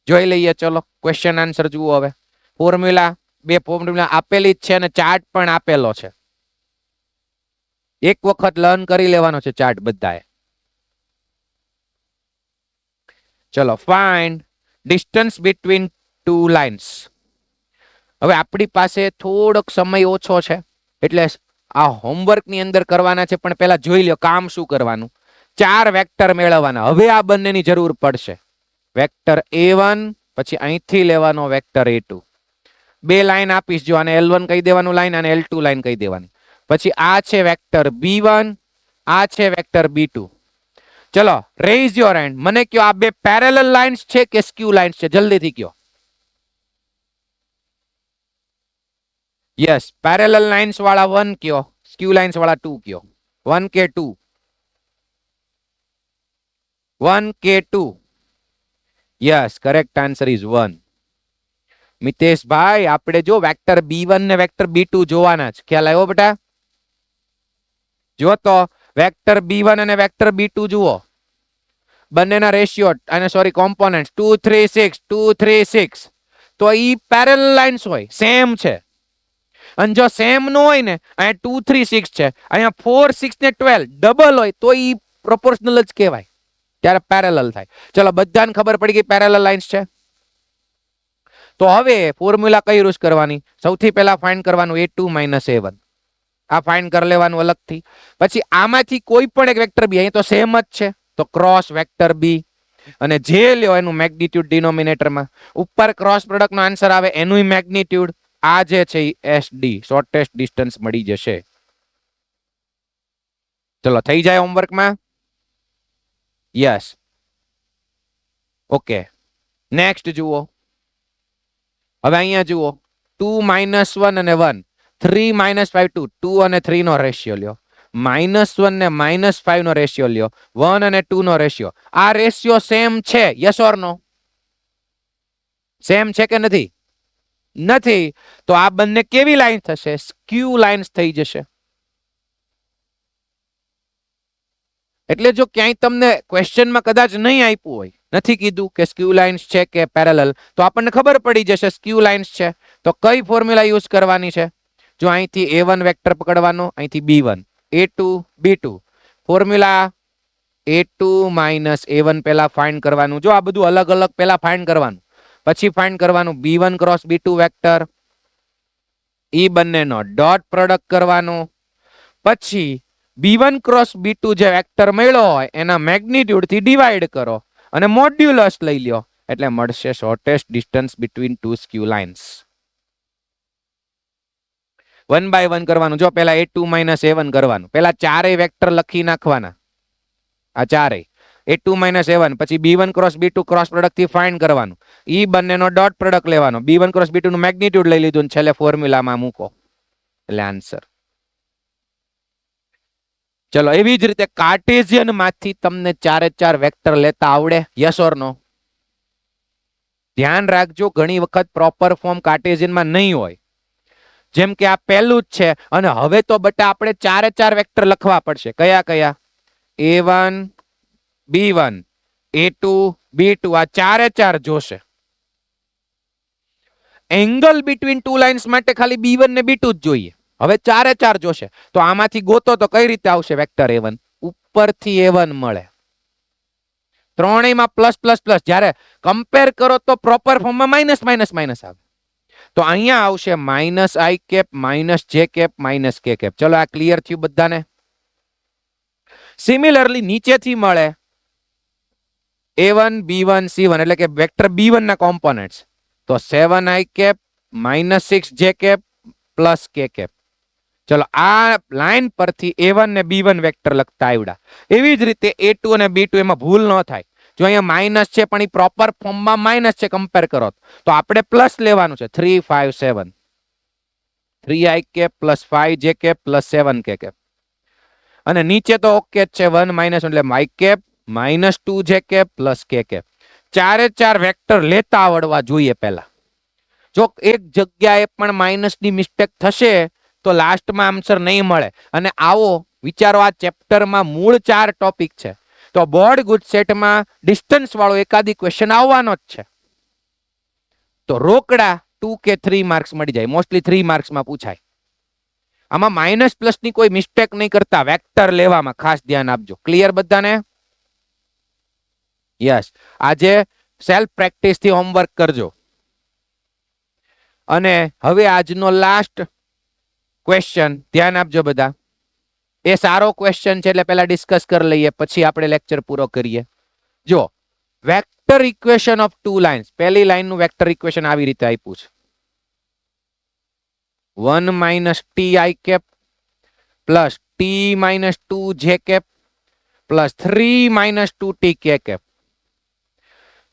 જોઈ લઈએ, ચલો ક્વેશ્ચન આન્સર જુઓ. હવે ફોર્મ્યુલા, બે ફોર્મ્યુલા આપેલી જ છે અને ચાર્ટ પણ આપેલો છે. એક વખત લર્ન કરી લેવાનો છે ચાર્ટ બધાએ. ચલો, find distance between two lines. હવે આપણી પાસે થોડોક સમય ઓછો છે, એટલે આ હોમવર્ક ની અંદર કરવાના છે, પણ પહેલા જોઈ લ્યો કામ શું કરવાનું. 4 વેક્ટર મેળવવાના. હવે આ બંનેની જરૂર પડશે. વેક્ટર A1, પછી અહીંથી લેવાનો વેક્ટર A2. બે લાઈન આપીશ, જો આને L1 કહી દેવાનું લાઈન, અને L2 લાઈન કહી દેવાની. પછી આ છે વેક્ટર B1, આ છે વેક્ટર B2. ચલો, રેઇઝ યોર હેન્ડ. મને કયો આ બે પેરેલલ લાઇન્સ છે કે સ્ક્યુ લાઇન્સ છે? જલ્દીથી કયો. યસ, પેરેલલ લાઇન્સ વાળા 1 કયો, સ્ક્યુ લાઇન્સ વાળા 2 કયો. 1 કે 2? 1 કે 2? Yes, correct answer is 1. મિતેશભાઈ, આપણે જો વેક્ટર B1 ને વેક્ટર B2 જોવાના છે. ખ્યાલ આવ્યો બેટા? જો તો વેક્ટર B1 અને વેક્ટર B2 જુઓ, બંનેના રેશિયો અને સોરી કોમ્પોનેન્ટ્સ 2 3 6 2 3 6, તો ઈ પેરેલલ લાઇન્સ હોય, સેમ છે. અને જો સેમ ન હોય ને, અહીંયા 2 3 6 છે, અહીંયા 4 6 ને 12 ડબલ હોય, તો ઈ પ્રોપોર્શનલ જ કહેવાય, ત્યારે પેરેલલ થાય. ચલો, બધાને ખબર પડી ગઈ પેરેલલ લાઇન્સ છે. તો હવે ફોર્મ્યુલા કઈ યુઝ કરવાની? સૌથી પહેલા ફાઇન્ડ કરવાનું A2 માઇનસ A1. આ ફાઇન્ડ કરી લેવાનું અલગથી. પછી આમાંથી કોઈ પણ એક વેક્ટર B, અહીં તો સેમ જ છે, તો ક્રોસ વેક્ટર B, અને જે લ્યો એનું મેગ્નિટ્યુડ ડિનોમિનેટરમાં. ઉપર ક્રોસ પ્રોડક્ટનો આન્સર આવે એનું મેગ્નિટ્યુડ. આ જે છે SD, શોર્ટેસ્ટ ડિસ્ટન્સ મળી જશે. ચલો, થઈ જાય હોમવર્કમાં? Yes, okay. નેક્સ્ટ જુઓ. હવે અહીંયા જુઓ, 2 માઇનસ 1 અને 1, 3 માઇનસ 5 2, 2 અને 3 નો રેશિયો લ્યો, -1 ને -5 નો રેશિયો લ્યો, 1 અને 2 નો રેશિયો. આ રેશિયો સેમ છે? Yes or no? સેમ છે કે નથી? નથી. તો આ બંને કેવી લાઈન થશે? સ્ક્યુ લાઇન્સ થઈ જશે. એટલે જો ક્યાંય તમને ક્વેશ્ચનમાં કદાચ નહીં આપ્યું હોય, નથી કીધું કે સ્ક્યુ લાઇન્સ છે કે પેરેલલ, તો આપણને ખબર પડી જશે સ્ક્યુ લાઇન્સ છે. તો કઈ ફોર્મ્યુલા યુઝ કરવાની છે? જો અહીંથી A1 વેક્ટર પકડવાનો, અહીંથી B1, A2 B2. Formula A2 minus A1 પહેલા ફાઇન્ડ કરવાનું. જો આ બધું અલગ અલગ પહેલા ફાઇન્ડ કરવાનું, પછી ફાઇન્ડ કરવાનું B1 ક્રોસ B2 વેક્ટર, ઈ બંનેનો ડોટ પ્રોડક્ટ કરવાનું, પછી B1 ક્રોસ B2 જે વેક્ટર મળ્યો હોય એના મેગ્નિટ્યુડ થી ડિવાઈડ કરો અને મોડ્યુલસ લઈ લ્યો એટલે મળશે shortest distance between two skew lines. 1 by 1 કરવાનું. જો પેલા A2 minus A1 કરવાનું, પેલા ચારેય વેક્ટર લખી નાખવાના, આ ચારેય A2 minus A1, પછી B1 cross B2 cross product થી ફાઇન્ડ કરવાનું, ઈ બંનેનો ડોટ પ્રોડક્ટ લેવાનો, B1 ક્રોસ B2 નું મેગ્નિટ્યુડ લઈ લીધું ને છેલ્લે ફોર્મ્યુલામાં મૂકો એટલે આન્સર. ચલો એવી જ રીતે કાર્ટેશિયન માંથી તમને ચારે ચાર વેક્ટર લેતા આવડે? યસ ઓર નો? ધ્યાન રાખજો, ઘણી વખત પ્રોપર ફોર્મ કાર્ટેશિયન માં નહીં હોય. જેમ કે આ પહેલું જ છે અને હવે તો બટા આપણે ચારે ચાર વેક્ટર લખવા પડશે. કયા કયા? A1 B1 A2 B2, આ ચારે ચાર જોશે. એંગલ બિટવીન ટુ લાઇન્સ માટે ખાલી B1 ને B2 જ જોઈએ, હવે ચારે ચાર જોશે. તો આમાંથી ગોતો તો કઈ રીતે આવશે વેક્ટર A1? ઉપરથી A1 મળે, ત્રણેયમાં પ્લસ પ્લસ પ્લસ, જ્યારે કમ્પેર કરો તો પ્રોપર ફોર્મમાં માઇનસ માઇનસ માઇનસ આવે. તો અહીંયા આવશે minus I cap minus J cap minus K cap. ચલો આ ક્લિયર થયું બધાને? સિમિલરલી નીચેથી મળે A1 B1 C1 એટલે કે વેક્ટર B1 ના કોમ્પોનેન્ટ્સ, તો 7I cap minus 6J cap plus K cap. ચલો આ લાઈન પરથી A1 ને B1 વેક્ટર લખતા આવડા. એવી જ રીતે A2 અને B2 એમાં ભૂલ ન થાય. જો અહીંયા માઇનસ છે પણ એ પ્રોપર ફોર્મમાં માઇનસ છે, કમ્પેર કરો તો આપણે પ્લસ લેવાનું છે. 3 5 7 3I cap plus 5J cap plus 7K cap. અને નીચે તો ઓકે જ છે, 1 માઇનસ એટલે I cap minus 2J cap plus K cap. ચારે ચાર વેક્ટર લેતા આવડવા જોઈએ પહેલા. જો એક જગ્યાએ પણ માઇનસ ની મિસ્ટેક થશે તો લાસ્ટમાં આન્સર નહીં મળે. અને આવો વિચારો, આ ચેપ્ટરમાં મૂળ 4 ટોપિક છે, તો બોર્ડ ગુજસેટમાં ડિસ્ટન્સ વાળો એકાદી ક્વેશ્ચન આવવાનો જ છે. તો રોકડા 2 કે 3 માર્ક્સ મળી જાય, મોસ્ટલી 3 માર્ક્સમાં પૂછાય. આમાં માઇનસ પ્લસ ની કોઈ મિસ્ટેક નહીં કરતા, વેક્ટર લેવામાં ખાસ ધ્યાન આપજો. ક્લિયર બધાને? યસ. આજે સેલ્ફ પ્રેક્ટિસ થી હોમવર્ક કરજો. અને હવે આજનો લાસ્ટ ક્વેશ્ચન ધ્યાન આપજો બધા. એ સારો ક્વેશ્ચન છે એટલે પહેલા ડિસ્કસ કરી લઈએ, પછી આપણે લેક્ચર પૂરો કરીએ. જો vector equation of two lines, પહેલી લાઈન નું વેક્ટર ઇક્વેશન આવી રીતે આપ્યું છે. 1 minus TI cap plus T minus 2J cap plus 3 minus 2TK cap.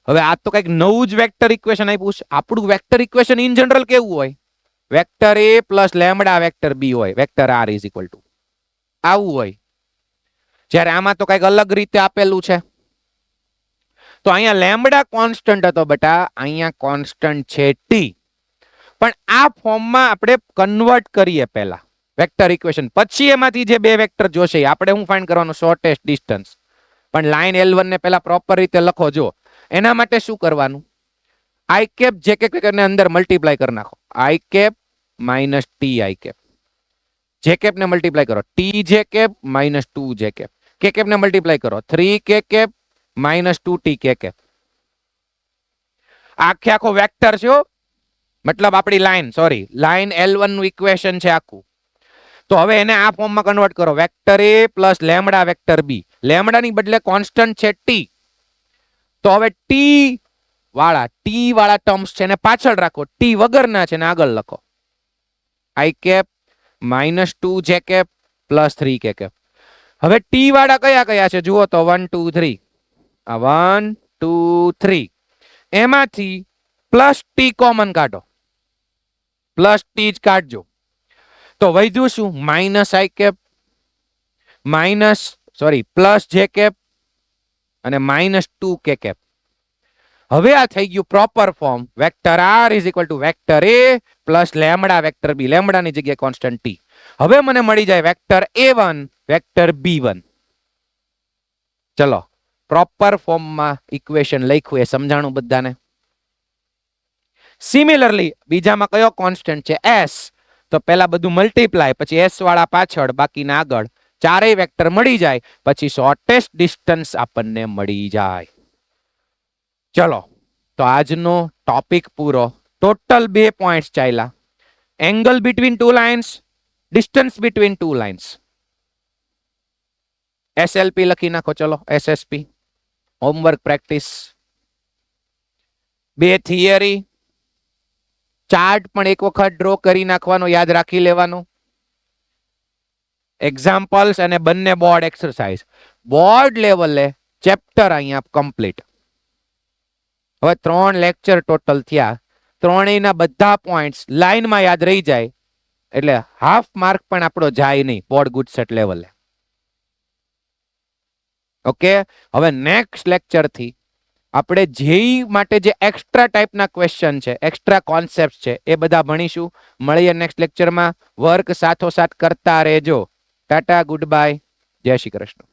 હવે આ તો કઈક નવું જ વેક્ટર ઇક્વેશન આપ્યું છે. આપણું વેક્ટર ઇક્વેશન ઇન જનરલ કેવું હોય? Vector A plus lambda vector B હોય, vector R is equal two આવું હોય. જ્યારે આમાં તો કઈક અલગ રીતે આપેલું છે. તો અહીંયા લેમ્બડા કોન્સ્ટન્ટ હતો બટા, અહીંયા કોન્સ્ટન્ટ છે T. પણ આ ફોર્મમાં આપણે કન્વર્ટ કરીએ પહેલા વેક્ટર ઇક્વેશન, પછી એમાંથી જે બે વેક્ટર જોશે આપણે હું ફાઇન્ડ કરવાનું? Shortest distance. પણ લાઈન L1 ને પહેલા પ્રોપર રીતે લખો. જો એના માટે શું કરવાનું? I કેપ J કેપ ને અંદર મલ્ટીપ્લાય કરી નાખો. I cap minus TI cap, J cap ને મલ્ટીપ્લાય કરો, TJ cap minus 2J cap, K cap ને મલ્ટીપ્લાય કરો, 3K cap minus 2TK cap. આખે આખો વેક્ટર છે, મતલબ આપણી લાઈન, સોરી લાઈન L1 નું ઇક્વેશન છે આખું. તો હવે એને આ ફોર્મમાં કન્વર્ટ કરો. Vector A plus lambda vector B. Lambda ની બદલે કોન્સ્ટન્ટ છે T. તો હવે T વાળા ટર્મ્સ છે ને પાછળ રાખો, T વગરના છે ને આગળ લખો. I cap minus 2J cap plus 3K cap. હવે T વાળા કયા કયા છે જુઓ તો 1 2 3. આ 1 2 3 એમાંથી પ્લસ T કોમન કાઢો, પ્લસ T જ કાઢજો. તો વધ્યું શું? Minus I cap plus J cap અને માઇનસ 2K કેપ. હવે આ થઈ ગયું proper form. Vector R is equal to vector A plus lambda vector B. લેમ્બડાની જગ્યાએ કોન્સ્ટન્ટ T. હવે મને મળી જાય વેક્ટર A1 વેક્ટર B1. ચલો પ્રોપર ફોર્મમાં ઇક્વેશન લખ્યું, એ સમજાણું બધાને? સિમિલરલી બીજામાં કયો કોન્સ્ટન્ટ છે? S. તો પહેલા બધું મલ્ટીપ્લાય, પછી S વાળા પાછળ, બાકીના આગળ. ચારેય વેક્ટર મળી જાય પછી શોર્ટેસ્ટ ડિસ્ટન્સ આપણને મળી જાય. ચલો તો આજનો ટોપિક પૂરો. ટોટલ 2 પોઈન્ટ્સ ચાલ્યા. Angle between two lines, distance between two lines. SLP લખી નાખો, ચલો SSP, homework practice. 2 theory, chart પણ એક વખત ડ્રો કરી નાખવાનો, યાદ રાખી લેવાનો. એક્ઝામ્પલ્સ અને બંને બોર્ડ એક્સરસાઇઝ. બોર્ડ લેવલે ચેપ્ટર અહીંયા કમ્પ્લીટ. હવે 3 લેક્ચર ટોટલ થયા. ત્રણેયના બધા પોઈન્ટ્સ લાઈનમાં યાદ રહી જાય એટલે હાફ માર્ક પણ આપણો જાય નહીં બોર્ડ ગુડ સેટ લેવલે. ઓકે, હવે નેક્સ્ટ લેક્ચર થી આપણે જેઈ માટે જે એક્સ્ટ્રા ટાઈપના ક્વેશ્ચન છે, એક્સ્ટ્રા કોન્સેપ્ટ છે, એ બધા ભણીશું. મળીએ નેક્સ્ટ લેક્ચરમાં. વર્ક સાથોસાથ કરતા રહેજો. ટાટા, ગુડ બાય, જય શ્રી કૃષ્ણ.